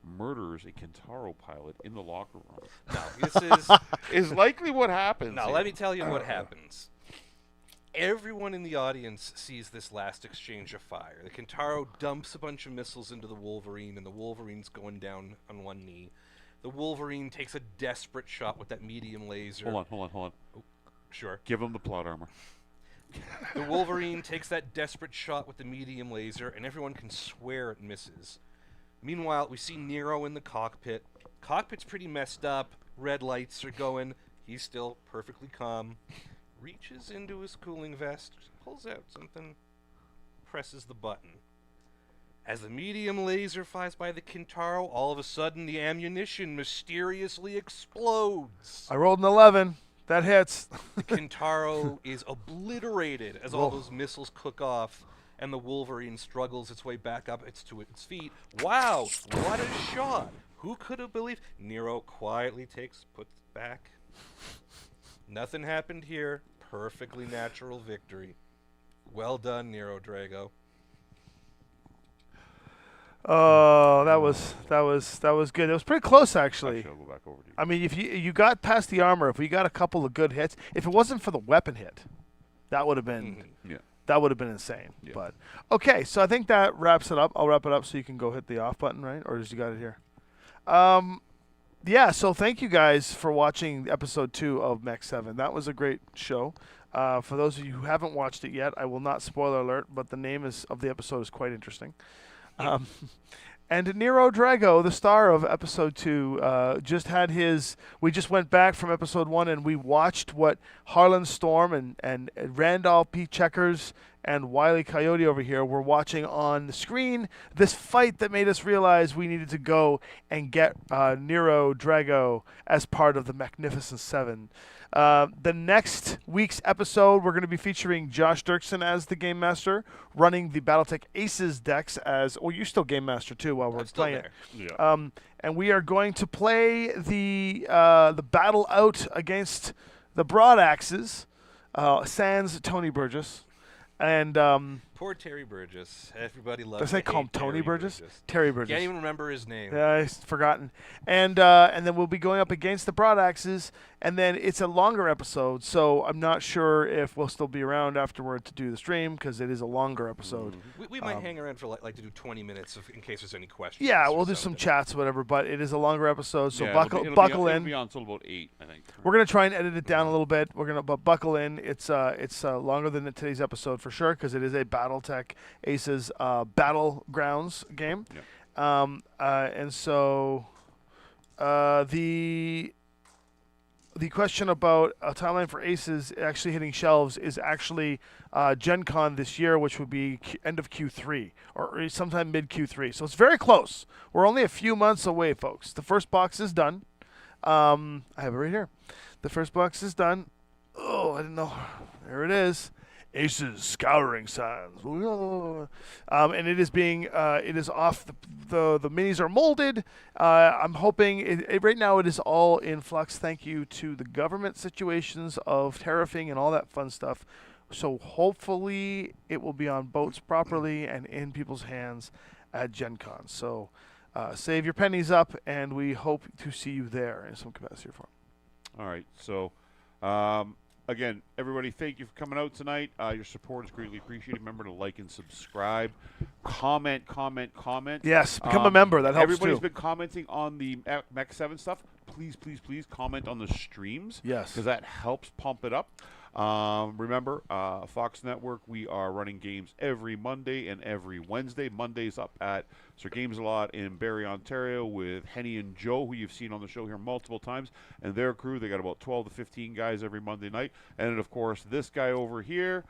murders a Kentaro pilot in the locker room. Now, this is likely what happens. Now, here. let me tell you what happens. Everyone in the audience sees this last exchange of fire. The Kentaro dumps a bunch of missiles into the Wolverine, and the Wolverine's going down on one knee. The Wolverine takes a desperate shot with that medium laser. Hold on. Oh, sure. Give him the plot armor. The Wolverine takes that desperate shot with the medium laser, and everyone can swear it misses. Meanwhile, we see Nero in the cockpit. Cockpit's pretty messed up. Red lights are going. He's still perfectly calm. Reaches into his cooling vest, pulls out something, presses the button. As the medium laser flies by the Kentaro, all of a sudden the ammunition mysteriously explodes. I rolled an 11. That hits. The Kentaro is obliterated as all those missiles cook off, and the Wolverine struggles its way back up to its feet. Wow, what a shot! Who could have believed? Nero quietly puts it back. Nothing happened here. Perfectly natural victory. Well done, Nero Drago. Oh, that was good. It was pretty close, actually. Actually, I'll go back over to you. I mean, if you got past the armor, if we got a couple of good hits, if it wasn't for the weapon hit, that would have been Yeah. that would have been insane. Yeah. But okay, so I think that wraps it up. I'll wrap it up so you can go hit the off button, right? Or just you got it here? Yeah. So thank you guys for watching episode 2 of Mech 7. That was a great show. For those of you who haven't watched it yet, I will not spoiler alert, but the name of the episode is quite interesting. And Nero Drago, the star of episode 2, just had his. We just went back from episode 1 and we watched what Harlan Storm and Randolph P. Checkers and Wile E. Coyote over here were watching on the screen. This fight that made us realize we needed to go and get Nero Drago as part of the Mechnificent 7. The next week's episode, we're going to be featuring Josh Dirksen as the Game Master, running the Battletech Aces decks as... Oh, you're still Game Master, too, while we're I'm still playing there. it. Yeah. And we are going to play the battle out against the Broadaxes, sans Tony Burgess. And Poor Terry Burgess. Everybody loves does they call him Tony Burgess? Terry Burgess. Can't even remember his name. Yeah, I've forgotten. And then we'll be going up against the Broadaxes, and then it's a longer episode, so I'm not sure if we'll still be around afterward to do the stream because it is a longer episode. We might hang around for like to do 20 minutes in case there's any questions. Yeah, or we'll do some something. chats or whatever, but it is a longer episode, so Yeah, buckle it'll buckle be in. It'll be on until about 8, I think. We're gonna try and edit it down a little bit. We're gonna buckle in. It's longer than today's episode for sure because it is a BattleTech Aces Battlegrounds game. Yeah. And so the question about a timeline for Aces actually hitting shelves is actually Gen Con this year, which would be end of Q3 or sometime mid Q3. So it's very close. We're only a few months away, folks. The first box is done. I have it right here. The first box is done. Oh, I didn't know. There it is. Aces Scouring Sands. And it is it is off. The minis are molded. I'm hoping right now it is all in flux. Thank you to the government situations of tariffing and all that fun stuff. So hopefully it will be on boats properly and in people's hands at Gen Con. So save your pennies up, and we hope to see you there in some capacity or form. All right. So again, everybody, thank you for coming out tonight. Your support is greatly appreciated. Remember to like and subscribe. Comment. Yes, become a member. That helps Everybody's too. been commenting on the Mech 7 stuff. Please comment on the streams. Yes. Because that helps pump it up. Remember, Fox Network, we are running games every Monday and every Wednesday. Monday's up at Sir Games a Lot in Barrie, Ontario with Henny and Joe, who you've seen on the show here multiple times, and their crew. They got about 12 to 15 guys every Monday night. And then, of course, this guy over here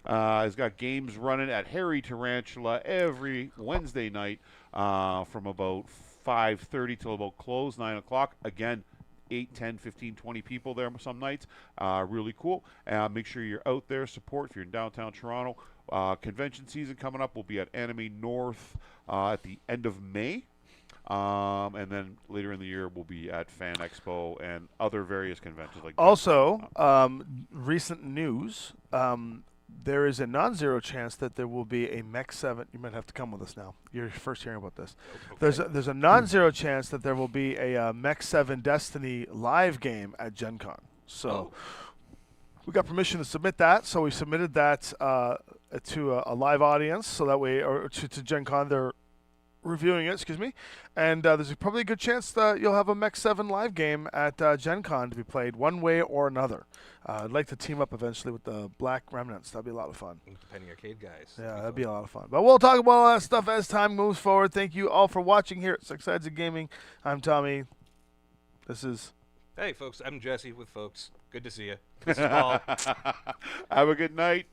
has got games running at Harry Tarantula every Wednesday night from about 5:30 till about close, 9 o'clock. Again, 8, 10, 15, 20 people there some nights. Really cool. Make sure you're out there. Support if you're in downtown Toronto. Convention season coming up. We'll be at Anime North at the end of May. And then later in the year, we'll be at Fan Expo and other various conventions. Recent news. There is a non-zero chance that there will be a Mech 7. You might have to come with us now. You're first hearing about this. Okay. There's a non-zero chance that there will be a Mech 7 Destiny live game at Gen Con. So we got permission to submit that. So we submitted that to a live audience. So that way, or to Gen Con, they're reviewing it, and there's probably a good chance that you'll have a Mech 7 live game at Gen Con to be played one way or another. I'd like to team up eventually with the Black Remnants. That'd be a lot of fun. Penny Arcade guys. Yeah, that'd be a lot of fun. But we'll talk about all that stuff as time moves forward. Thank you all for watching here at Six Sides of Gaming. I'm Tommy. This is... Hey, folks, I'm Jesse with Folks. Good to see you. This is Paul. Have a good night.